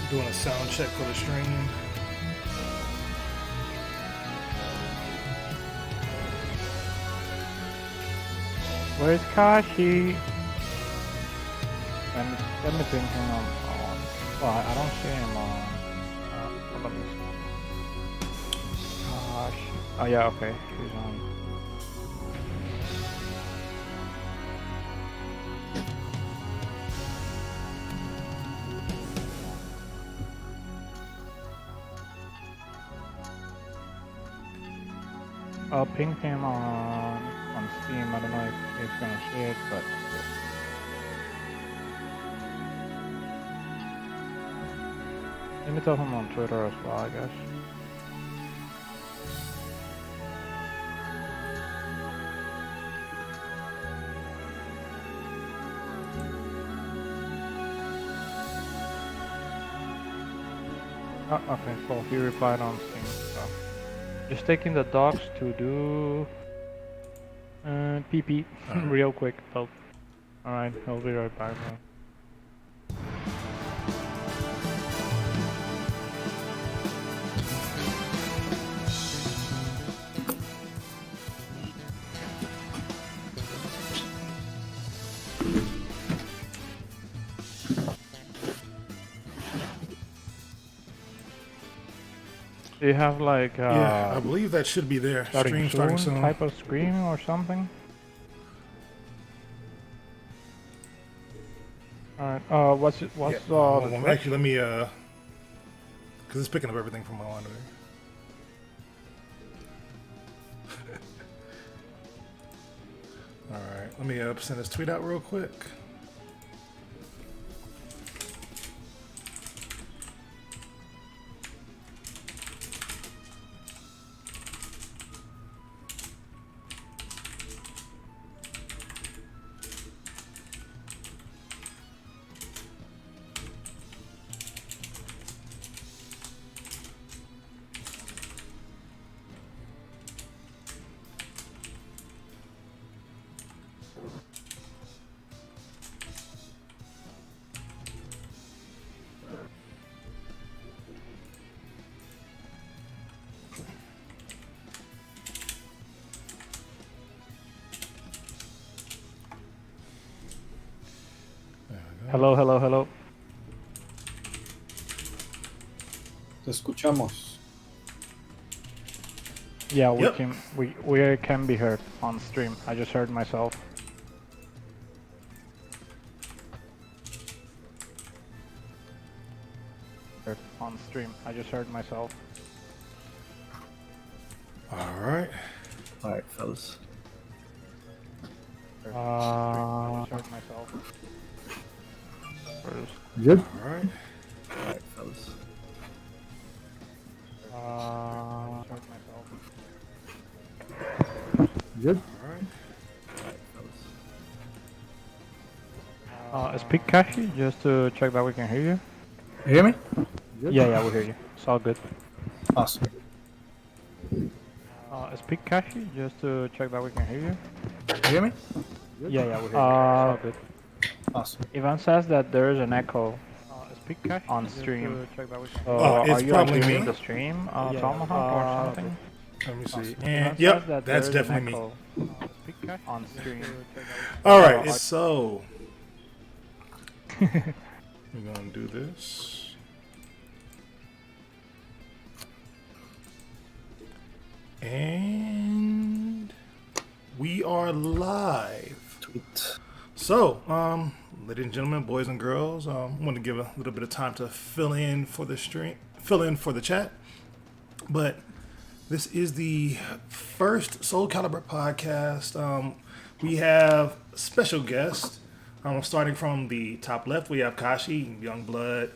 Doing a sound check for the stream. Where's Kashi? Let me think him on. Oh, I don't see him on. Let me see. Kashi. Oh yeah, okay, he's on. I'll ping him on Steam. I don't know if he's gonna see it, but let me tell him on Twitter as well, I guess. Oh, okay, cool. He replied on Steam, so. Just taking the dogs to do pee-pee real quick. So, alright, I'll be right back, bro. Do you have like yeah, I believe that should be there. Starting soon type of screen or something? Alright, what's the actually, let me because it's picking up everything from my monitor. Alright, let me send this tweet out real quick. Hello. Te escuchamos. Yeah, we can be heard on stream. I just heard myself. On stream, I just heard myself. Alright, fellas. I just heard myself. Good? alright. Alright, fellas. Heard myself. Good? Alright. Speak Kashi, just to check that we can hear you. You hear me? Good? Yeah, we hear you. It's all good. Awesome. Speak Kashi, just to check that we can hear you. You hear me? Good? Yeah, we hear you. It's all good. Awesome. Ivan says that there is an echo on stream. It's probably me. The stream, Tomahawk or something. Let me see. Awesome. And yep, that's definitely me. On stream. Alright, so we're gonna do this. And we are live. Tweet. So, ladies and gentlemen, boys and girls, I want to give a little bit of time to fill in for the chat. But this is the first Soul Calibur podcast. We have special guests. Starting from the top left, we have Kashi, young blood,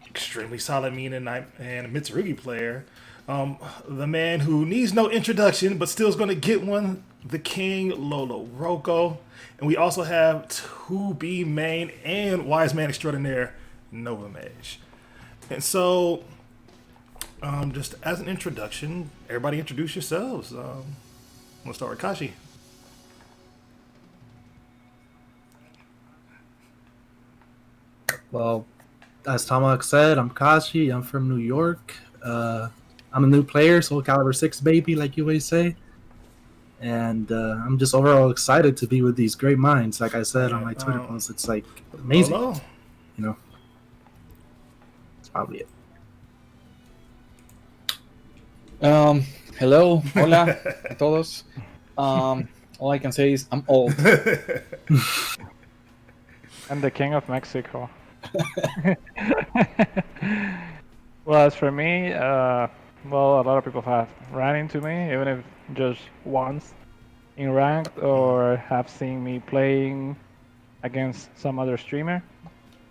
extremely solid mean and Mitsurugi player. The man who needs no introduction, but still is going to get one, the king, Lolo Rocco. And we also have 2B main and wise man extraordinaire, NovaMage. And so, just as an introduction, everybody introduce yourselves. We'll start with Kashi. Well, as Tomahawk said, I'm Kashi. I'm from New York. I'm a new player, Soul Calibur 6 baby, like you always say. And I'm just overall excited to be with these great minds. Like I said on my Twitter post, it's like amazing. Lolo? You know, that's probably it. Hello, hola a todos. All I can say is I'm old. I'm the king of Mexico. Well, as for me, well, a lot of people have ran into me, even if just once in ranked, or have seen me playing against some other streamer.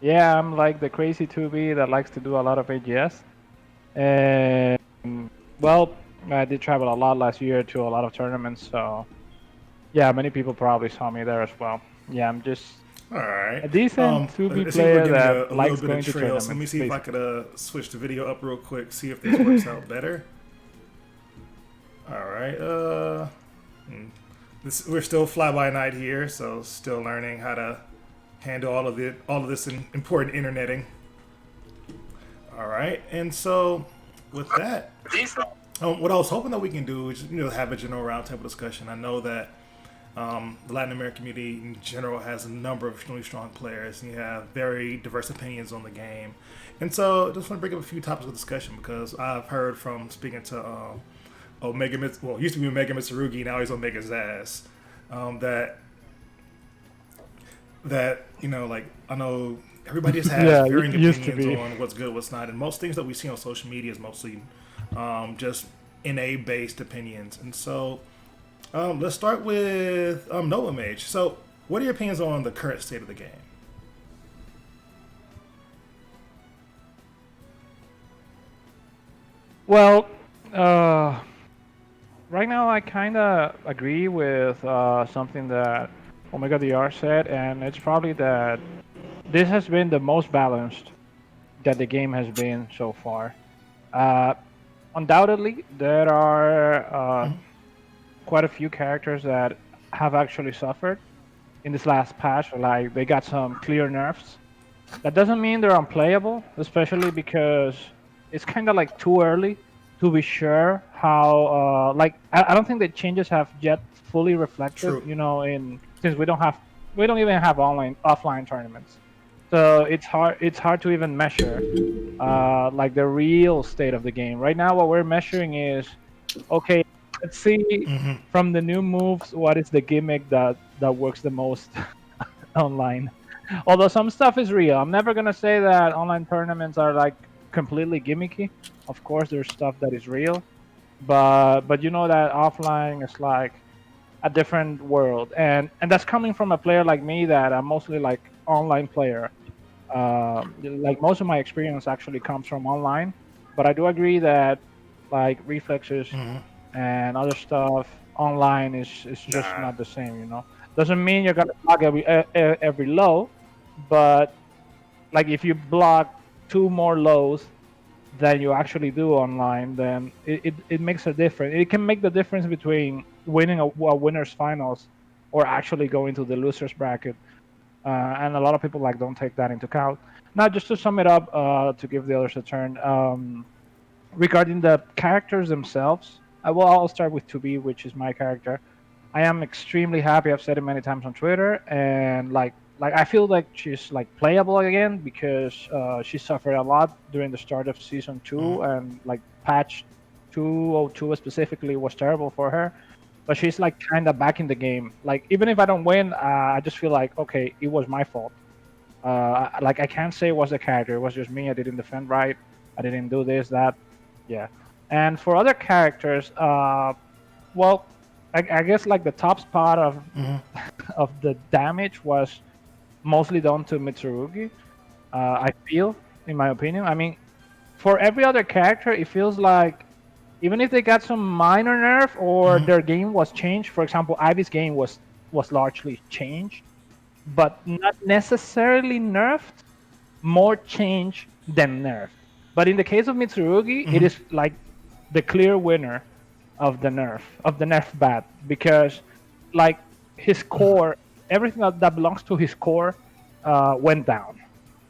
Yeah, I'm like the crazy 2B that likes to do a lot of AGS. And, well, I did travel a lot last year to a lot of tournaments, so yeah, many people probably saw me there as well. Yeah, I'm just All right. a decent 2B let's see if we're player getting that a likes little bit going of to trail. tournaments. So let me see if I basically. could switch the video up real quick, see if this works out better. All right. We're still fly by night here, so still learning how to handle all of this important interneting. All right, and so with that, what I was hoping that we can do is have a general roundtable discussion. I know that the Latin American community in general has a number of really strong players, and you have very diverse opinions on the game. And so I just want to bring up a few topics of discussion because I've heard from speaking to Omega used to be Omega Mitsurugi, now he's Omega Zaz, that like I know everybody just has varying opinions on what's good, what's not, and most things that we see on social media is mostly just NA based opinions. And so let's start with NovaMage. So what are your opinions on the current state of the game? Well, right now I kind of agree with something that Omega DR said, and it's probably that this has been the most balanced that the game has been so far. Undoubtedly, there are quite a few characters that have actually suffered in this last patch. Like, they got some clear nerfs. That doesn't mean they're unplayable, especially because it's kind of like too early to be sure how. I don't think the changes have yet fully reflected. True. Since we don't even have offline tournaments, so it's hard to even measure like the real state of the game. Right now, what we're measuring is, okay, let's see from the new moves, what is the gimmick that works the most online. Although some stuff is real. I'm never gonna say that online tournaments are like completely gimmicky. Of course, there's stuff that is real, but you know that offline is like a different world, and that's coming from a player like me that I'm mostly like online player. Like most of my experience actually comes from online, but I do agree that like reflexes and other stuff online is just not the same. Doesn't mean you're gonna block every low, but like if you block 2 more lows than you actually do online, then it makes a difference. It can make the difference between winning a winner's finals or actually going to the loser's bracket. And a lot of people like don't take that into account. Now, just to sum it up, to give the others a turn, regarding the characters themselves, I'll start with 2B, which is my character. I am extremely happy. I've said it many times on Twitter, and like I feel like she's like playable again because she suffered a lot during the start of season 2, and like patch 202 specifically was terrible for her. But she's like kind of back in the game. Like, even if I don't win, I just feel like, okay, it was my fault. Like, I can't say it was the character. It was just me. I didn't defend right. I didn't do this, that. Yeah. And for other characters, well, I guess like the top spot of of the damage was mostly done to Mitsurugi. I feel, in my opinion. I mean, for every other character, it feels like even if they got some minor nerf or their game was changed. For example, Ivy's game was largely changed, but not necessarily nerfed. More change than nerf. But in the case of Mitsurugi, it is like the clear winner of the nerf bat, because like his core, everything that belongs to his core went down.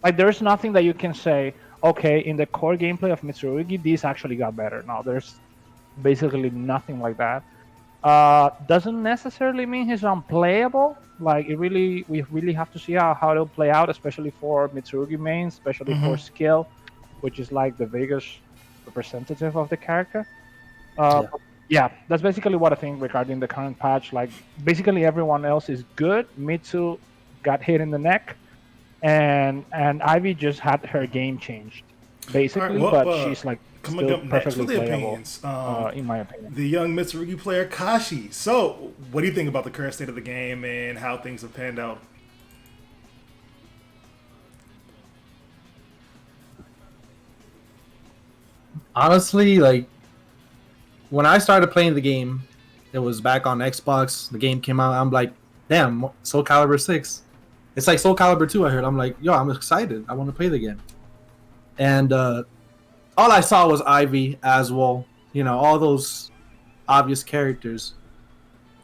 Like there's nothing that you can say, okay, in the core gameplay of Mitsurugi, this actually got better. No, there's basically nothing like that. Doesn't necessarily mean he's unplayable. Like we really have to see how it'll play out, especially for Mitsurugi mains, especially for skill, which is like the biggest representative of the character. Yeah. Yeah, that's basically what I think regarding the current patch. Like basically everyone else is good. Mitsu got hit in the neck, and Ivy just had her game changed, All right, basically. well, But she's like coming still up next perfectly with the playable, opinions, in my opinion. the young Mitsurugi player Kashi. So, what do you think about the current state of the game and how things have panned out? Honestly, like when I started playing the game, it was back on Xbox. The game came out. I'm like, damn, Soul Calibur 6. It's like Soul Calibur 2. I heard. I'm like, yo, I'm excited. I want to play the game. And all I saw was Ivy, Aswell, all those obvious characters.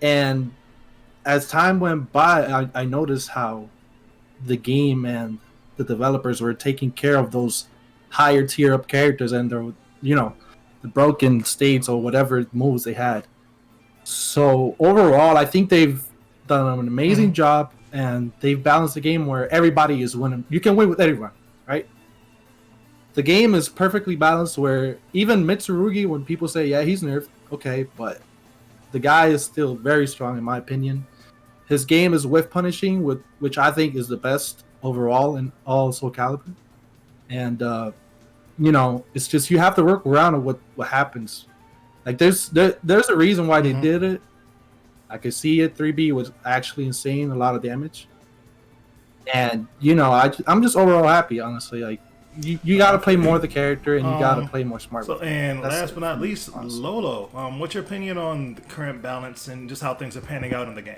And as time went by, I noticed how the game and the developers were taking care of those higher tier up characters and their, the broken states or whatever moves they had. So overall, I think they've done an amazing job, and they've balanced the game where everybody is winning. You can win with everyone, right? The game is perfectly balanced where even Mitsurugi, when people say, yeah, he's nerfed, okay, but the guy is still very strong in my opinion. His game is whiff punishing, which I think is the best overall in all Soul Calibur. And, it's just you have to work around what happens. Like there's a reason why they did it. I could see it. 3B was actually insane, a lot of damage. And, I'm just overall happy, honestly. Like, you got to play more of the character, and you got to play more smart. So, and That's last it. but not least, Lolo. What's your opinion on the current balance and just how things are panning out in the game?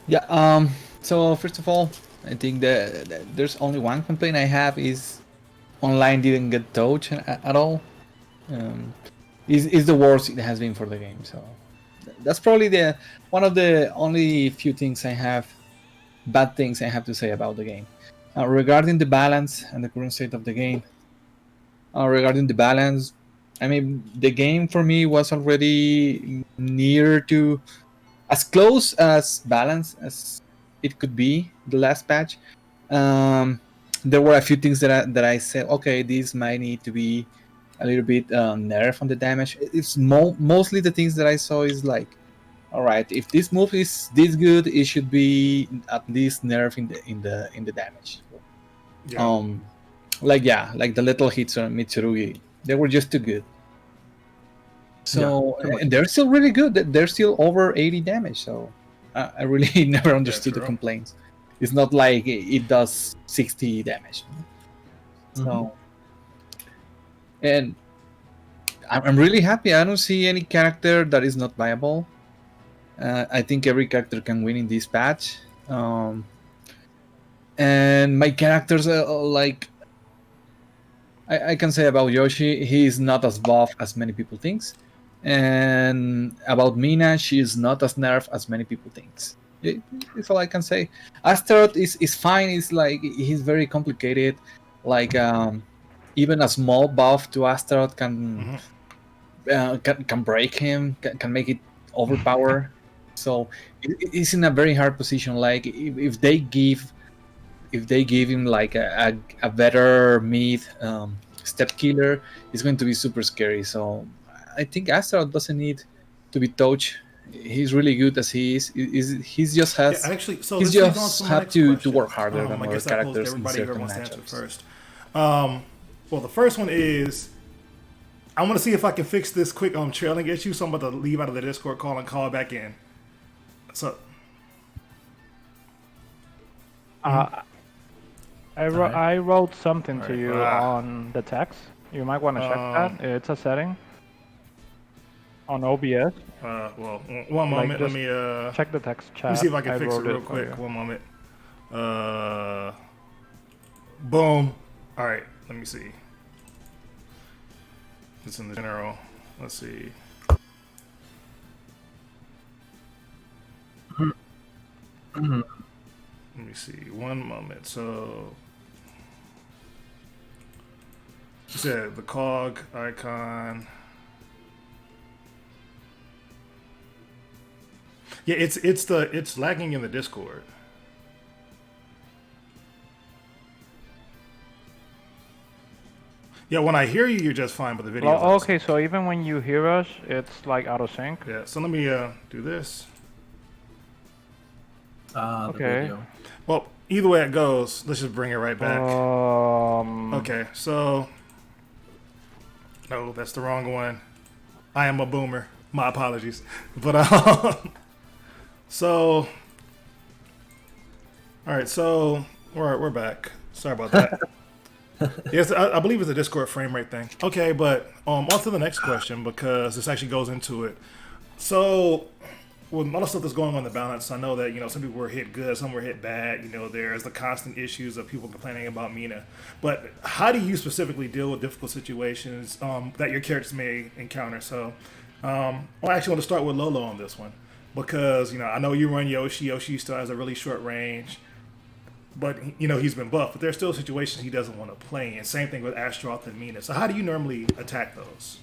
Yeah. So first of all, I think that there's only one complaint I have is online didn't get touched at all. Is the worst it has been for the game. So that's probably the one of the only few things I have, bad things I have to say about the game. Regarding the balance and the current state of the game. Regarding the balance, I mean the game for me was already near to as close as balance as it could be the last patch. There were a few things that I said, okay, this might need to be a little bit nerf on the damage. It's mostly the things that I saw is like, all right, if this move is this good, it should be at least nerf in the damage. Yeah. Like the little hits on Mitsurugi, they were just too good. So and they're still really good. They're still over 80 damage. So I really never understood the complaints. It's not like it does 60 damage. So and I'm really happy. I don't see any character that is not viable. I think every character can win in this patch. And my characters are like I can say about Yoshi, he is not as buff as many people think. And about Mina, she is not as nerfed as many people think. It's all I can say. Astaroth is fine. It's like he's very complicated. Like even a small buff to Astaroth can break him, can make it overpower. So it's in a very hard position. Like if they give him like a better mid step killer, it's going to be super scary. So I think Astaroth doesn't need to be touched. He's really good as he is. He's just has he's just have to work harder than other characters in certain matchups. First. Well, the first one is I want to see if I can fix this quick trailing issue. So I'm about to leave out of the Discord call and call it back in. So. I wrote something to you on the text. You might want to check that. It's a setting on OBS. Well, one moment. Let me check the text chat. Let me see if I can fix it real quick. One moment. Boom. All right. Let me see. It's in the general. Let's see. Mhm. Let me see. One moment. So you said the cog icon. Yeah, it's lagging in the Discord. Yeah, when I hear you, you're just fine, but the video. Well, okay, so even when you hear us, it's like out of sync. Yeah. So let me do this. The Okay. video. Well, either way it goes, let's just bring it right back. Okay, so no, that's the wrong one. I am a boomer. My apologies. But so all right, so we're back. Sorry about that. Yes, I believe it's a Discord frame rate thing. Okay, but on to the next question because this actually goes into it. So with all the stuff that's going on in the balance, I know that some people were hit good, some were hit bad. There's the constant issues of people complaining about Mina. But how do you specifically deal with difficult situations that your characters may encounter? So I actually want to start with Lolo on this one because I know you run Yoshi. Yoshi still has a really short range. But he's been buffed, but there's still situations he doesn't want to play in. Same thing with Astroth and Mina. So how do you normally attack those?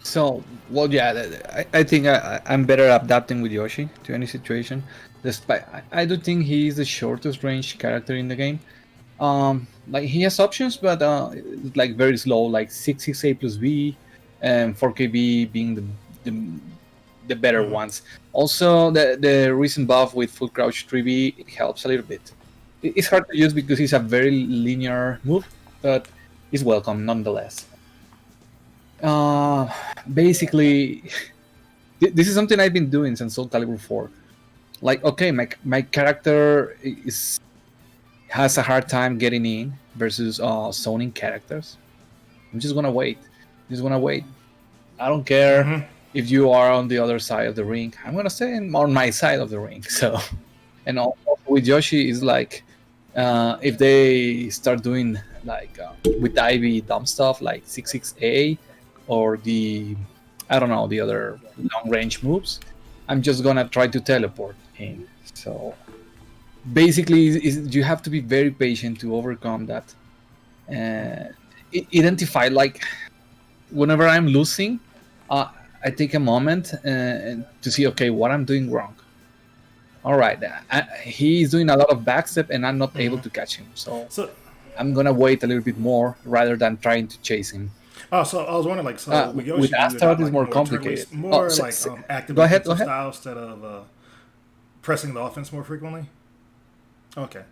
So, well, yeah, I think I'm better adapting with Yoshi to any situation. Despite, I do think he is the shortest range character in the game. Like he has options, but it's like very slow, like 668 plus V, and 4KB being the better ones. Also, the recent buff with full crouch 3B it helps a little bit. It's hard to use because it's a very linear move, but it's welcome nonetheless. Basically, this is something I've been doing since Soul Calibur 4. Like, okay, my character has a hard time getting in versus zoning characters. I'm just gonna wait. I don't care if you are on the other side of the ring. I'm gonna stay on my side of the ring. So, and also with Yoshi is like, if they start doing like with Ivy dumb stuff like 66A or the other long range moves, I'm just gonna try to teleport in. So basically, you have to be very patient to overcome that. Identify like whenever I'm losing, I take a moment to see, okay, what I'm doing wrong. All right, he's doing a lot of backstep, and I'm not able to catch him. So I'm gonna wait a little bit more rather than trying to chase him. Oh, so I was wondering, like, so with Yoshi, with Astaroth is more complicated. More like active go ahead. style instead of pressing the offense more frequently. Okay.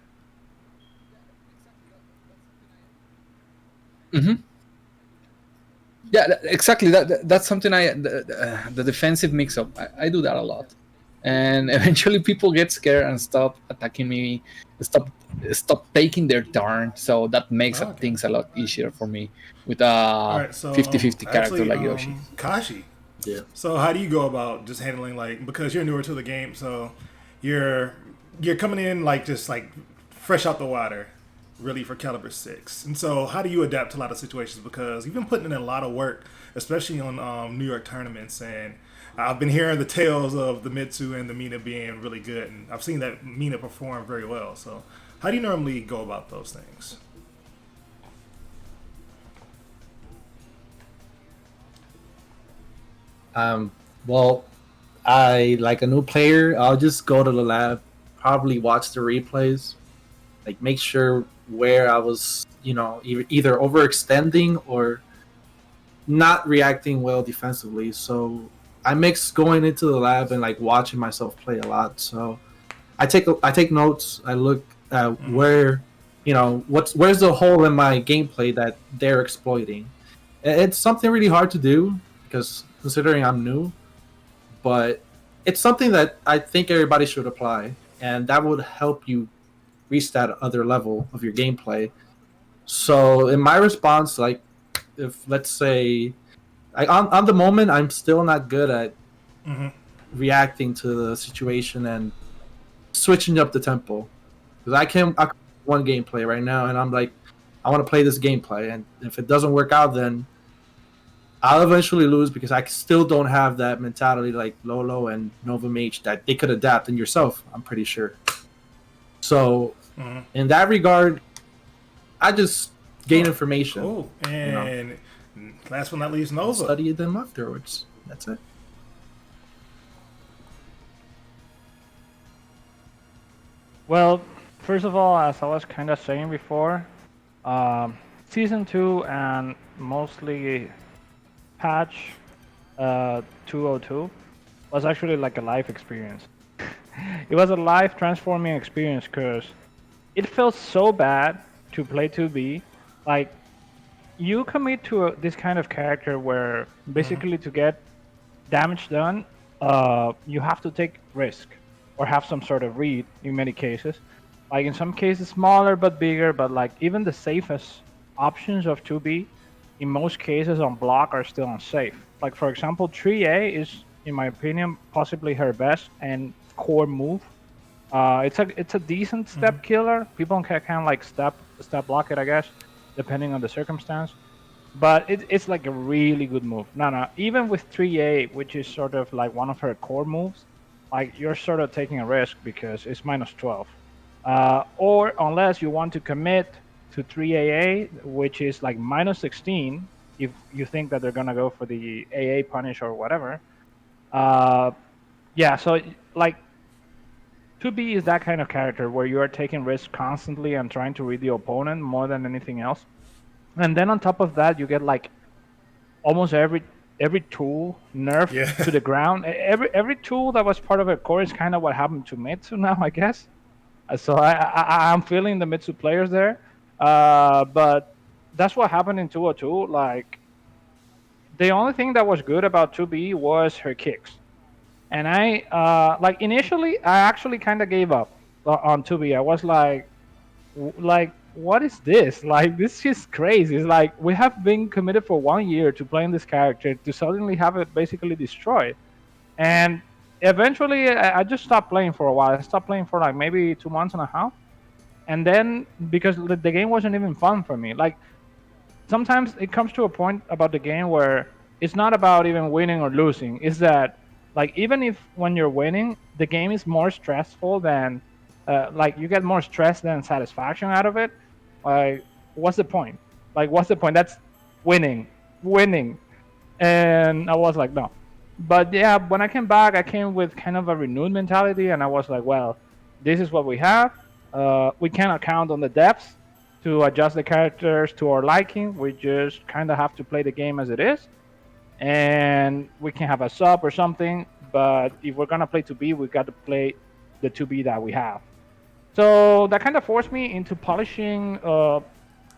Yeah, exactly. That's something the defensive mix-up. I do that a lot, and eventually people get scared and stop attacking me, stop taking their turn. So that makes things a lot easier for me with a 50-50 character like Yoshi. Kashi. Yeah. So how do you go about just handling, like, because you're newer to the game, so you're coming in like just like fresh out the water, really, for Calibur 6. And so how do you adapt to a lot of situations? Because you've been putting in a lot of work, especially on New York tournaments. And I've been hearing the tales of the Mitsu and the Mina being really good. And I've seen that Mina perform very well. So how do you normally go about those things? Well, like a new player, I'll just go to the lab, probably watch the replays, like make sure where I was, either overextending or not reacting well defensively. So I mix going into the lab and like watching myself play a lot. So I take notes. I look at where, where's the hole in my gameplay that they're exploiting. It's something really hard to do because considering I'm new, but it's something that I think everybody should apply, and that would help you reach that other level of your gameplay. So in my response, like, if let's say on the moment I'm still not good at reacting to the situation and switching up the tempo, because I can one gameplay right now and I'm like, I want to play this gameplay, and if it doesn't work out, then I'll eventually lose because I still don't have that mentality like Lolo and NovaMage that they could adapt in yourself. I'm pretty sure. So, in that regard, I just gain information. Cool. You know, And last but not least, Nova. study them afterwards. That's it. Well, first of all, as I was kind of saying before, season 2 and mostly patch 202 was actually like a life experience. It was a life transforming experience because it felt so bad to play 2B. Like, you commit to this kind of character where basically to get damage done, you have to take risk or have some sort of read in many cases. Like in some cases smaller but bigger, but like even the safest options of 2B in most cases on block are still unsafe. Like for example, 3A is, in my opinion, possibly her best and core move. It's a decent step killer. People can kind of like step block it, I guess, depending on the circumstance. But it's like a really good move. No, even with 3A, which is sort of like one of her core moves, like you're sort of taking a risk because it's minus 12. Or unless you want to commit to 3AA, which is like minus 16, if you think that they're gonna go for the AA punish or whatever. Yeah, so like 2B is that kind of character where you are taking risks constantly and trying to read the opponent more than anything else. And then on top of that, you get like almost every tool nerfed to the ground. Every tool that was part of a core is kind of what happened to Mitsu now, I guess. So I'm feeling the Mitsu players there. But that's what happened in 202. Like, the only thing that was good about 2B was her kicks. And I, like, initially, I actually kind of gave up on 2B. I was like, what is this? Like, this is crazy. It's like we have been committed for 1 year to playing this character to suddenly have it basically destroyed. And eventually, I just stopped playing for a while. I stopped playing for like maybe 2 months and a half. And then because the game wasn't even fun for me. Like, sometimes it comes to a point about the game where it's not about even winning or losing. It's that, like, even if when you're winning, the game is more stressful than, like, you get more stress than satisfaction out of it. Like, what's the point? Like, what's the point? That's winning. And I was like, no. But yeah, when I came back, I came with kind of a renewed mentality, and I was like, well, this is what we have. We cannot count on the depths to adjust the characters to our liking. We just kind of have to play the game as it is. And we can have a sub or something, but if we're gonna play 2B, we got to play the 2B that we have. So that kind of forced me into polishing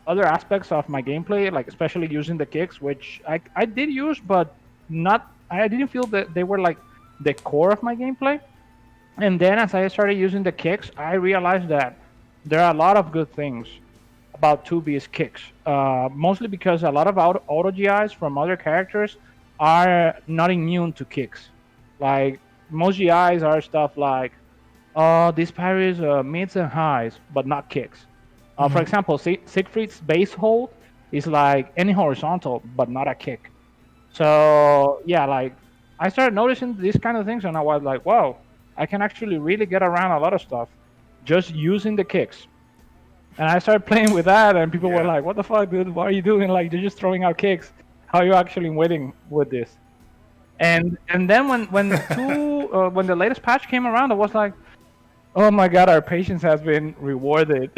other aspects of my gameplay, like especially using the kicks, which I did use, but not. I didn't feel that they were like the core of my gameplay. And then as I started using the kicks, I realized that there are a lot of good things about 2B's kicks. Mostly because a lot of auto GIs from other characters are not immune to kicks. Like, most GIs are stuff like, this parries mids and highs, but not kicks. For example, Siegfried's base hold is like any horizontal, but not a kick. So yeah, like, I started noticing these kind of things, and I was like, wow, I can actually really get around a lot of stuff just using the kicks. And I started playing with that, and people were like, what the fuck, dude? What are you doing? Like, you're just throwing out kicks. How are you actually winning with this? And then when the latest patch came around, I was like, oh my god, our patience has been rewarded.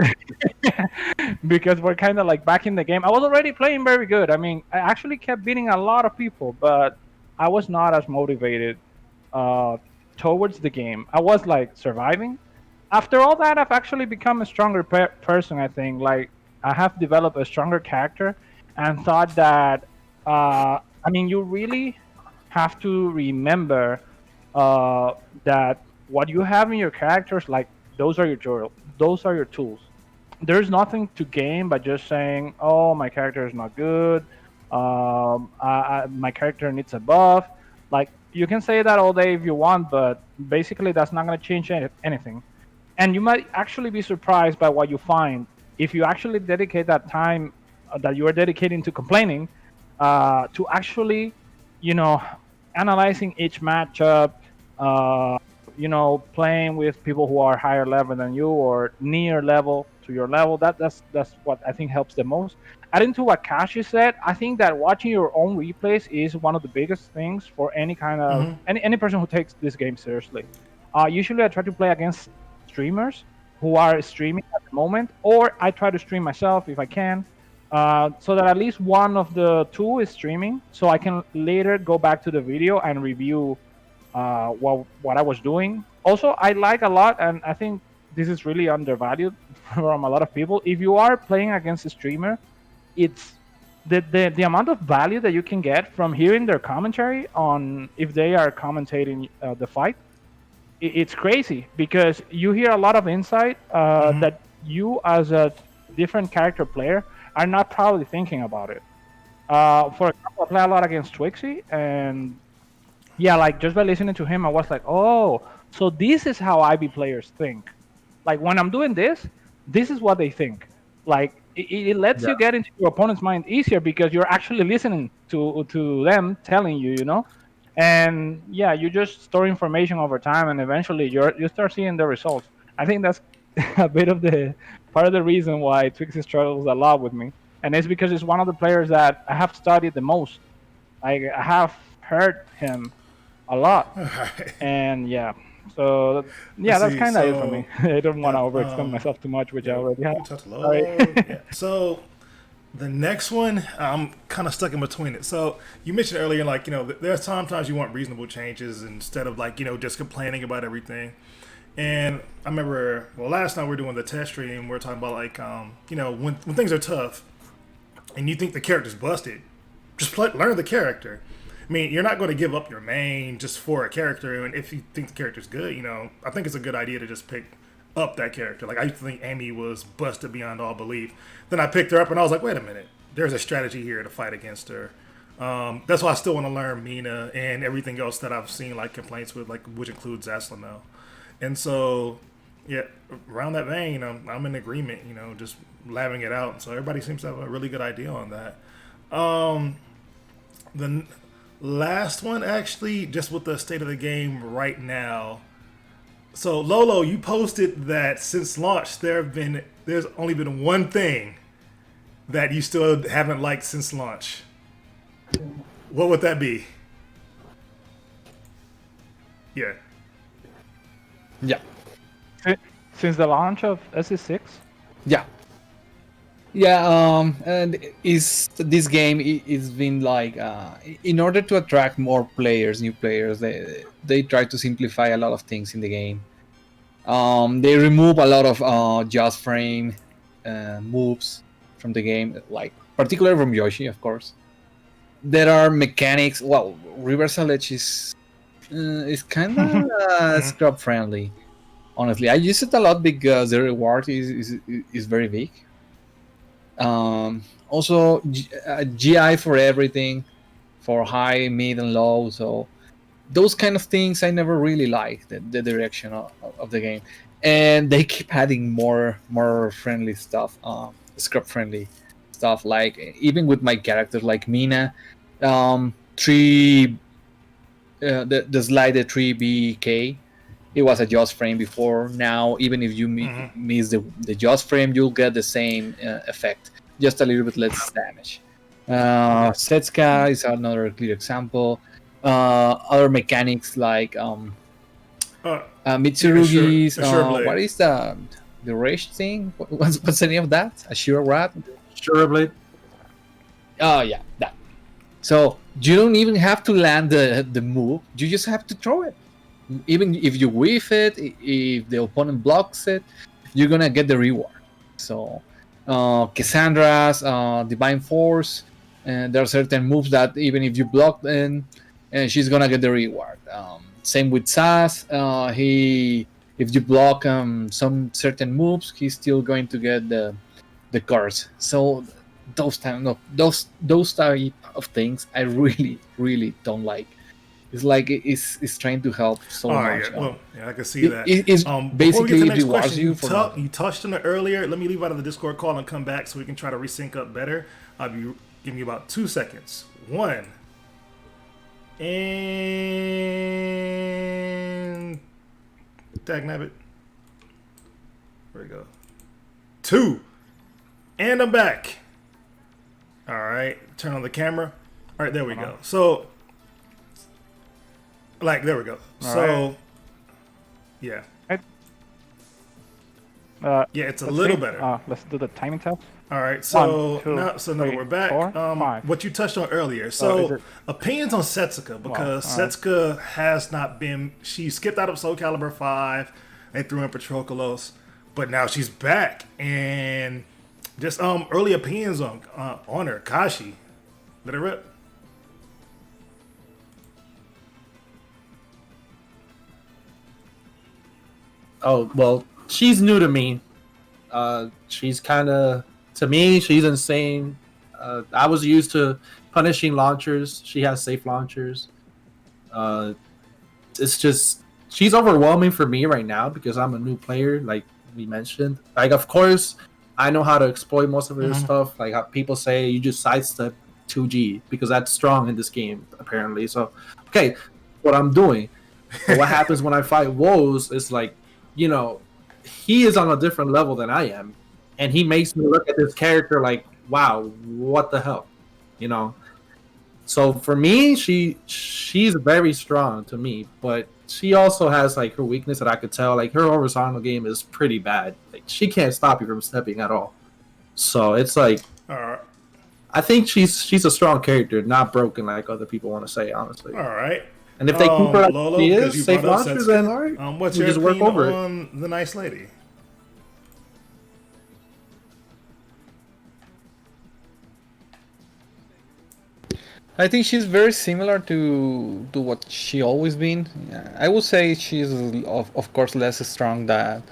Because we're kind of like back in the game. I was already playing very good. I mean, I actually kept beating a lot of people, but I was not as motivated towards the game. I was like surviving. After all that, I've actually become a stronger person, I think. Like, I have developed a stronger character and thought that, I mean, you really have to remember that what you have in your characters, like, those are your tools. There's nothing to gain by just saying, oh, my character is not good. My character needs a buff. Like, you can say that all day if you want, but basically that's not going to change anything. And you might actually be surprised by what you find if you actually dedicate that time that you are dedicating to complaining to actually, you know, analyzing each matchup, uh, playing with people who are higher level than you or near level to your level. That's what I think helps the most. Adding to what Kashi said, I think that watching your own replays is one of the biggest things for any kind of any person who takes this game seriously. Usually, I try to play against streamers who are streaming at the moment, or I try to stream myself if I can, so that at least one of the two is streaming, so I can later go back to the video and review what I was doing. Also, I like a lot, and I think this is really undervalued from a lot of people. If you are playing against a streamer, it's the amount of value that you can get from hearing their commentary on if they are commentating the fight. It's crazy because you hear a lot of insight that you, as a different character player, are not probably thinking about it. For example, I play a lot against Twixie, and yeah, like just by listening to him, I was like, oh, so this is how IB players think. Like when I'm doing this is what they think. Like it lets Yeah. you get into your opponent's mind easier because you're actually listening to them telling you, and yeah, you just store information over time, and eventually you start seeing the results. I think that's a bit of the part of the reason why Twixie struggles a lot with me, and it's because it's one of the players that I have studied the most. I have heard him a lot, Alright. and yeah. So yeah, Let's that's see, kind of it for so, me. I don't want to yeah, overextend myself too much, which I yeah, already have. we touched Lolo. Sorry. Yeah. So the next one, I'm kind of stuck in between it. So you mentioned earlier, like, there's sometimes you want reasonable changes instead of like, just complaining about everything. And I remember, well, last night we were doing the test stream. We are talking about like, when things are tough, and you think the character's busted, just learn the character. I mean, you're not going to give up your main just for a character, and if you think the character's good, I think it's a good idea to just pick up that character. Like, I used to think Amy was busted beyond all belief. Then I picked her up, and I was like, wait a minute, there's a strategy here to fight against her. That's why I still want to learn Mina and everything else that I've seen like complaints with, like which includes Zaslamel. And so, yeah, around that vein, I'm in agreement. Just laughing it out. So everybody seems to have a really good idea on that. The last one, actually, just with the state of the game right now. So Lolo, you posted that since launch, there's only been one thing that you still haven't liked since launch. What would that be? Yeah. Yeah. Since the launch of SE6, Yeah. Yeah, and this game is been like in order to attract more players, new players, they try to simplify a lot of things in the game. They remove a lot of just frame moves from the game, like particularly from Yoshi, of course. There are mechanics. Well, reversal edge is kind of scrub friendly. Honestly, I use it a lot because the reward is very big. Also, GI for everything, for high, mid, and low. So those kind of things I never really liked the direction of the game, and they keep adding more friendly stuff, scrub friendly stuff. Like even with my characters like Mina, the slider 3BK. It was a just frame before. Now, even if you miss the just frame, you'll get the same effect, just a little bit less damage. Setsuka is another clear example. Other mechanics like Mitsurugi's. What is the rage thing? What's the name of that? Ashura Rat? Sure, Blade. Oh yeah, that. So you don't even have to land the move. You just have to throw it. Even if you whiff it, if the opponent blocks it, you're gonna get the reward. So, Cassandra's Divine Force, and there are certain moves that even if you block them, she's gonna get the reward. Same with Sass. If you block some certain moves, he's still going to get the cards. So those type of things I really don't like. It's like it's trying to help so much. Yeah. Well, yeah, I can see that. It's basically it rewards you for you touched on it earlier. Let me leave out of the Discord call and come back so we can try to resync up better. Give me about 2 seconds. 1. And dagnabbit. There we go. 2. And I'm back. All right. Turn on the camera. All right, there we go. So, like, there we go. So, yeah. Yeah, it's a little better. Let's do the timing test. All right, so 1, 2, now 3, we're back. 4, 5. What you touched on earlier. So it- opinions on Setsuka, because Setsuka has not been. She skipped out of Soul Calibur 5. They threw in Patroclus, but now she's back. And just early opinions on her. Kashi, let it rip. Oh well, she's new to me. She's kind of, to me, she's insane. I was used to punishing launchers. She has safe launchers. It's just, she's overwhelming for me right now because I'm a new player, like we mentioned. Like, of course, I know how to exploit most of her stuff. Like how people say, you just sidestep 2G because that's strong in this game, apparently. So, okay, what I'm doing. But what happens when I fight Woes is like, you know, he is on a different level than I am, and he makes me look at this character like, wow, what the hell, you know. So for me, she's very strong to me, but she also has like her weakness that I could tell. Like her horizontal game is pretty bad. Like she can't stop you from stepping at all. So it's like, I think she's a strong character, not broken like other people want to say. Honestly. All right. And if they keep her like Lolo, she because you is, safe brought up launchers, Setsuka, then all right. What's we your just work opinion over it. on the nice lady? I think she's very similar to what she always been. I would say she's of course less strong than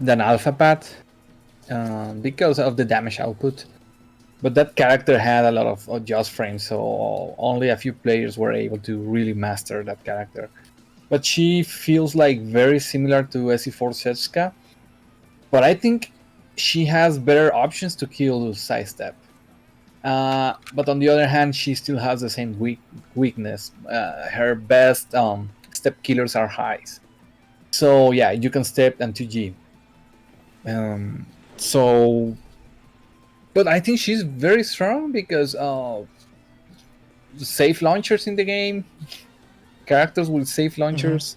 Alphapath because of the damage output. But that character had a lot of adjust frames, so only a few players were able to really master that character. But she feels like very similar to SE4 Setsuka. But I think she has better options to kill sidestep. But on the other hand, she still has the same weakness. Her best step killers are highs. So yeah, you can step and 2G. So, but I think she's very strong because safe launchers in the game, characters with safe launchers,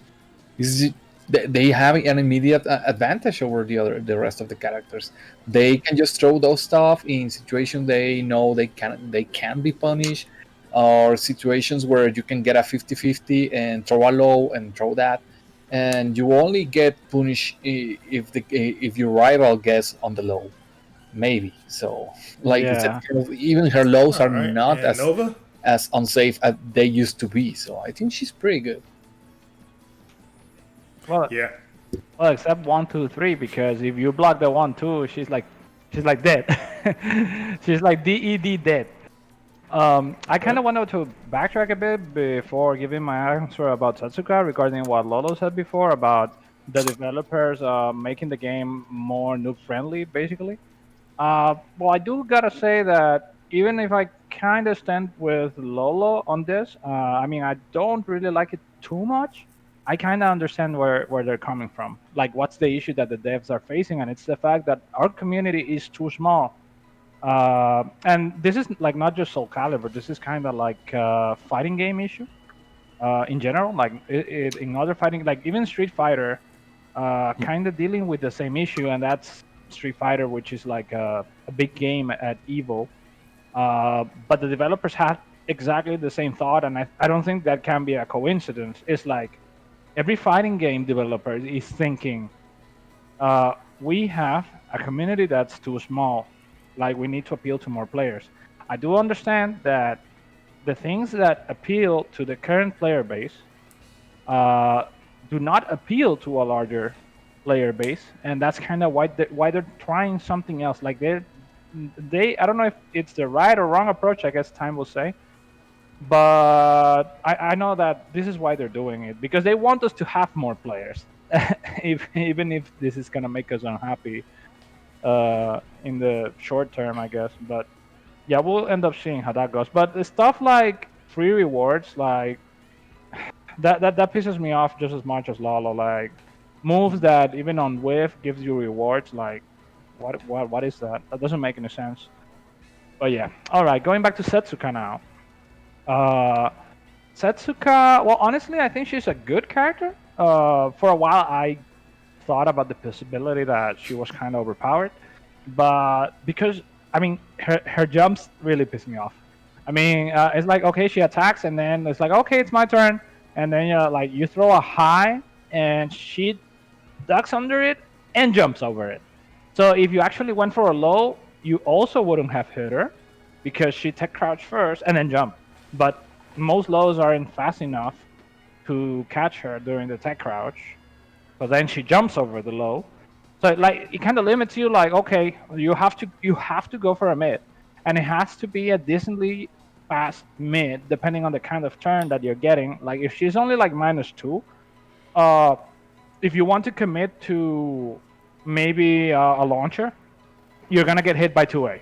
they have an immediate advantage over the rest of the characters. They can just throw those stuff in situations they know they can be punished, or situations where you can get a 50-50 and throw a low and throw that, and you only get punished if your rival gets on the low, maybe. So like even her lows are not as unsafe as they used to be. So I think she's pretty good. Well, except 1, 2, 3, because if you block the 1, 2, she's like dead. She's like DED dead. I kind of wanted to backtrack a bit before giving my answer about Setsuka regarding what Lolo said before about the developers making the game more noob friendly, basically. Well, I do gotta say that even if I kind of stand with Lolo on this, I mean, I don't really like it too much. I kind of understand where they're coming from. Like, what's the issue that the devs are facing? And it's the fact that our community is too small. And this is like not just Soul Calibur. This is kind of like a fighting game issue in general. Like in other fighting, like even Street Fighter, kind of dealing with the same issue, and that's Street Fighter, which is like a big game at Evo. But the developers had exactly the same thought, and I don't think that can be a coincidence. It's like every fighting game developer is thinking, we have a community that's too small. Like, we need to appeal to more players. I do understand that the things that appeal to the current player base do not appeal to a larger player base, and that's kind of why they're trying something else. Like they I don't know if it's the right or wrong approach. I guess time will say. But I know that this is why they're doing it, because they want us to have more players, even if this is gonna make us unhappy in the short term, I guess. But yeah, we'll end up seeing how that goes. But the stuff like free rewards, like that pisses me off just as much as Lolo. Like moves that even on whiff gives you rewards. Like what is that? That doesn't make any sense. But yeah, all right. Going back to Setsuka now. Uh, Setsuka. Well, honestly, I think she's a good character. For a while, I thought about the possibility that she was kind of overpowered, but because I mean, her jumps really piss me off. I mean, it's like okay, she attacks, and then it's like okay, it's my turn, and then like you throw a high, and she ducks under it and jumps over it. So if you actually went for a low, you also wouldn't have hit her because she tech crouch first and then jump. But most lows aren't fast enough to catch her during the tech crouch. But then she jumps over the low. So like it kind of limits you. Like okay, you have to go for a mid, and it has to be a decently fast mid depending on the kind of turn that you're getting. Like if she's only like -2, uh, if you want to commit to maybe a launcher, you're gonna get hit by 2A.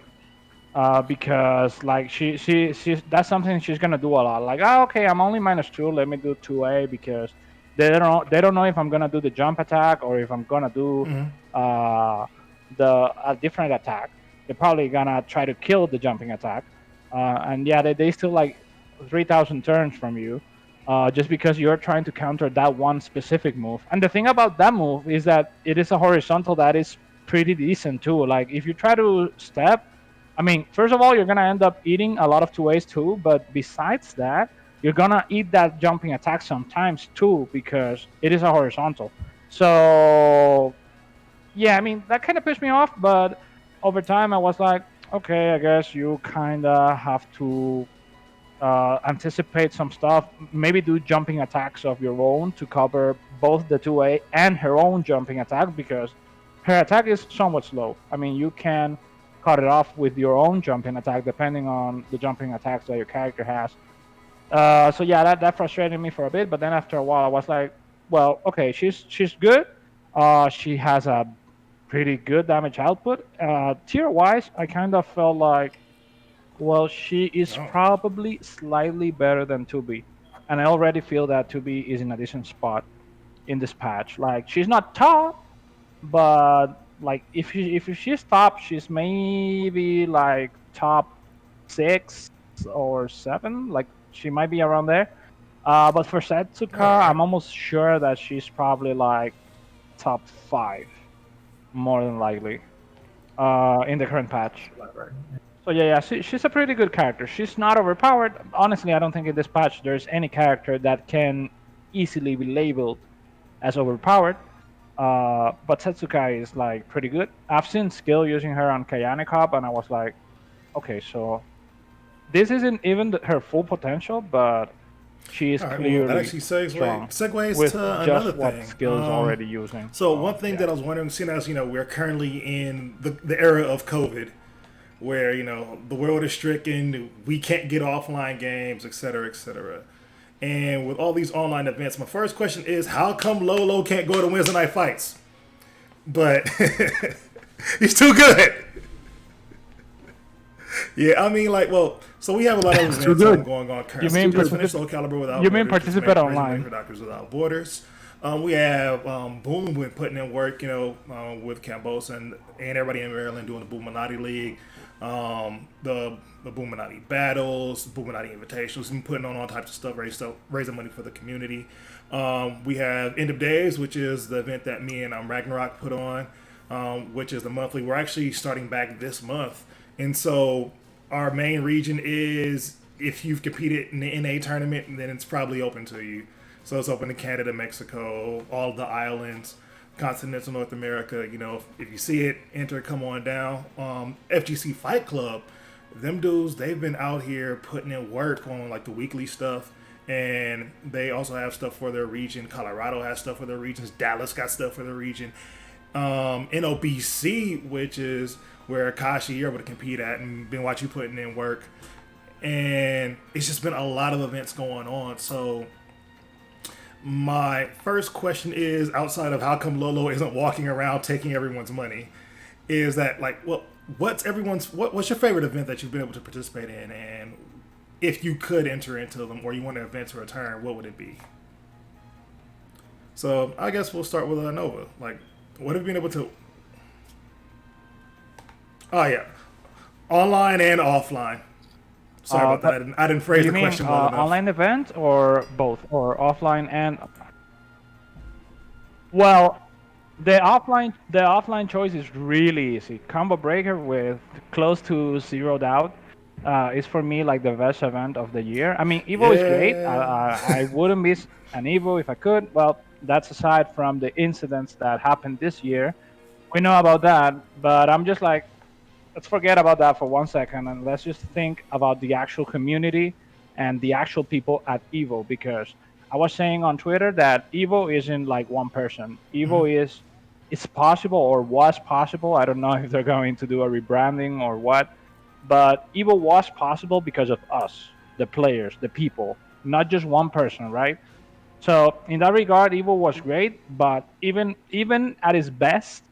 Because like she's that's something she's gonna do a lot. Like oh, okay, I'm only -2. Let me do 2A because they don't know if I'm gonna do the jump attack or if I'm gonna do uh, a different attack. They're probably gonna try to kill the jumping attack, and yeah, they still like 3,000 turns from you. Just because you're trying to counter that one specific move. And the thing about that move is that it is a horizontal that is pretty decent too. Like if you try to step, I mean, first of all, you're gonna end up eating a lot of 2As too. But besides that, you're gonna eat that jumping attack sometimes too because it is a horizontal. So yeah, I mean that kind of pissed me off. But over time, I was like, okay, I guess you kind of have to anticipate some stuff. Maybe do jumping attacks of your own to cover both the 2A and her own jumping attack because her attack is somewhat slow. I mean, you can cut it off with your own jumping attack depending on the jumping attacks that your character has. So yeah, that frustrated me for a bit, but then after a while, I was like, well, okay, she's good. She has a pretty good damage output. Tier wise, I kind of felt like well, she is Oh. probably slightly better than 2B. And I already feel that 2B is in a decent spot in this patch. Like she's not top, but like if she's top, she's maybe like top 6 or 7. Like she might be around there. But for All Setsuka, right. I'm almost sure that she's probably like top 5, more than likely, in the current patch. So yeah, she's a pretty good character. She's not overpowered. Honestly, I don't think in this patch there's any character that can easily be labeled as overpowered. But Setsuka is like pretty good. I've seen skill using her on Kayane Cup, and I was like, okay, so this isn't even her full potential, but she is All right. Well, that clearly actually strong segues with to another just what thing. skill is already using. So one So thing yeah. that I was wondering, seeing as we're currently in the era of COVID, where the world is stricken, we can't get offline games, et cetera, et cetera. And with all these online events, my first question is, how come Lolo can't go to Wednesday night fights? But he's too good. Yeah, I mean, like, well, so we have a lot of Too events good. going on You currently. mean We just finished Soul Calibur Without you mean Borders. Just participate raising money online? for Doctors Without Borders. We have Boom been putting in work, with Cambosa and everybody in Maryland doing the Boominati League, the Boominati battles, the Boominati Invitations. We've been putting on all types of stuff, raising money for the community. We have End of Days, which is the event that me and Ragnarok put on, which is the monthly. We're actually starting back this month. And so our main region is if you've competed in the NA tournament, then it's probably open to you. So it's open to Canada, Mexico, all the islands, continental North America. If you see it, enter, come on down. FGC Fight Club, them dudes, they've been out here putting in work on like the weekly stuff. And they also have stuff for their region. Colorado has stuff for their regions. Dallas got stuff for their region. NOBC, which is where Kashi you're able to compete at, and been watching you putting in work. And it's just been a lot of events going on. So my first question is, outside of how come Lolo isn't walking around taking everyone's money, is that like, well, what's your favorite event that you've been able to participate in, and if you could enter into them or you want an event to return, what would it be? So I guess we'll start with Nova. Like, what have you been able to? Oh yeah, online and offline. Sorry about that. I didn't phrase the question well enough. Online event or both, or offline and? Well, the offline choice is really easy. Combo Breaker with close to zero doubt is for me like the best event of the year. I mean, Evo is great. I wouldn't miss an Evo if I could. Well, that's aside from the incidents that happened this year. We know about that, but I'm just like, let's forget about that for 1 second and let's just think about the actual community and the actual people at Evo, because I was saying on Twitter that Evo isn't like one person. Evo is, it's possible or was possible. I don't know if they're going to do a rebranding or what, but Evo was possible because of us, the players, the people, not just one person, right? So in that regard, Evo was great, but even at its best,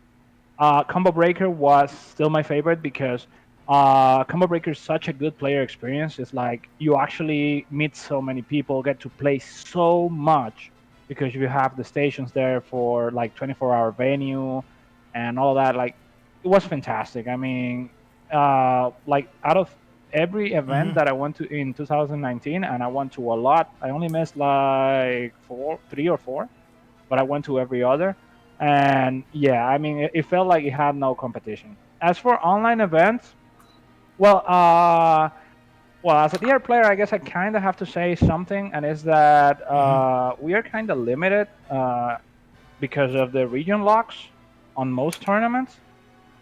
Combo Breaker was still my favorite because Combo Breaker is such a good player experience. It's like you actually meet so many people, get to play so much because you have the stations there for like 24-hour venue and all that. Like, it was fantastic. I mean, like out of every event that I went to in 2019, and I went to a lot, I only missed like 3 or 4, but I went to every other. And yeah, I mean, it felt like it had no competition. As for online events, well, as a DR player, I guess I kind of have to say something, and is that we are kind of limited because of the region locks on most tournaments.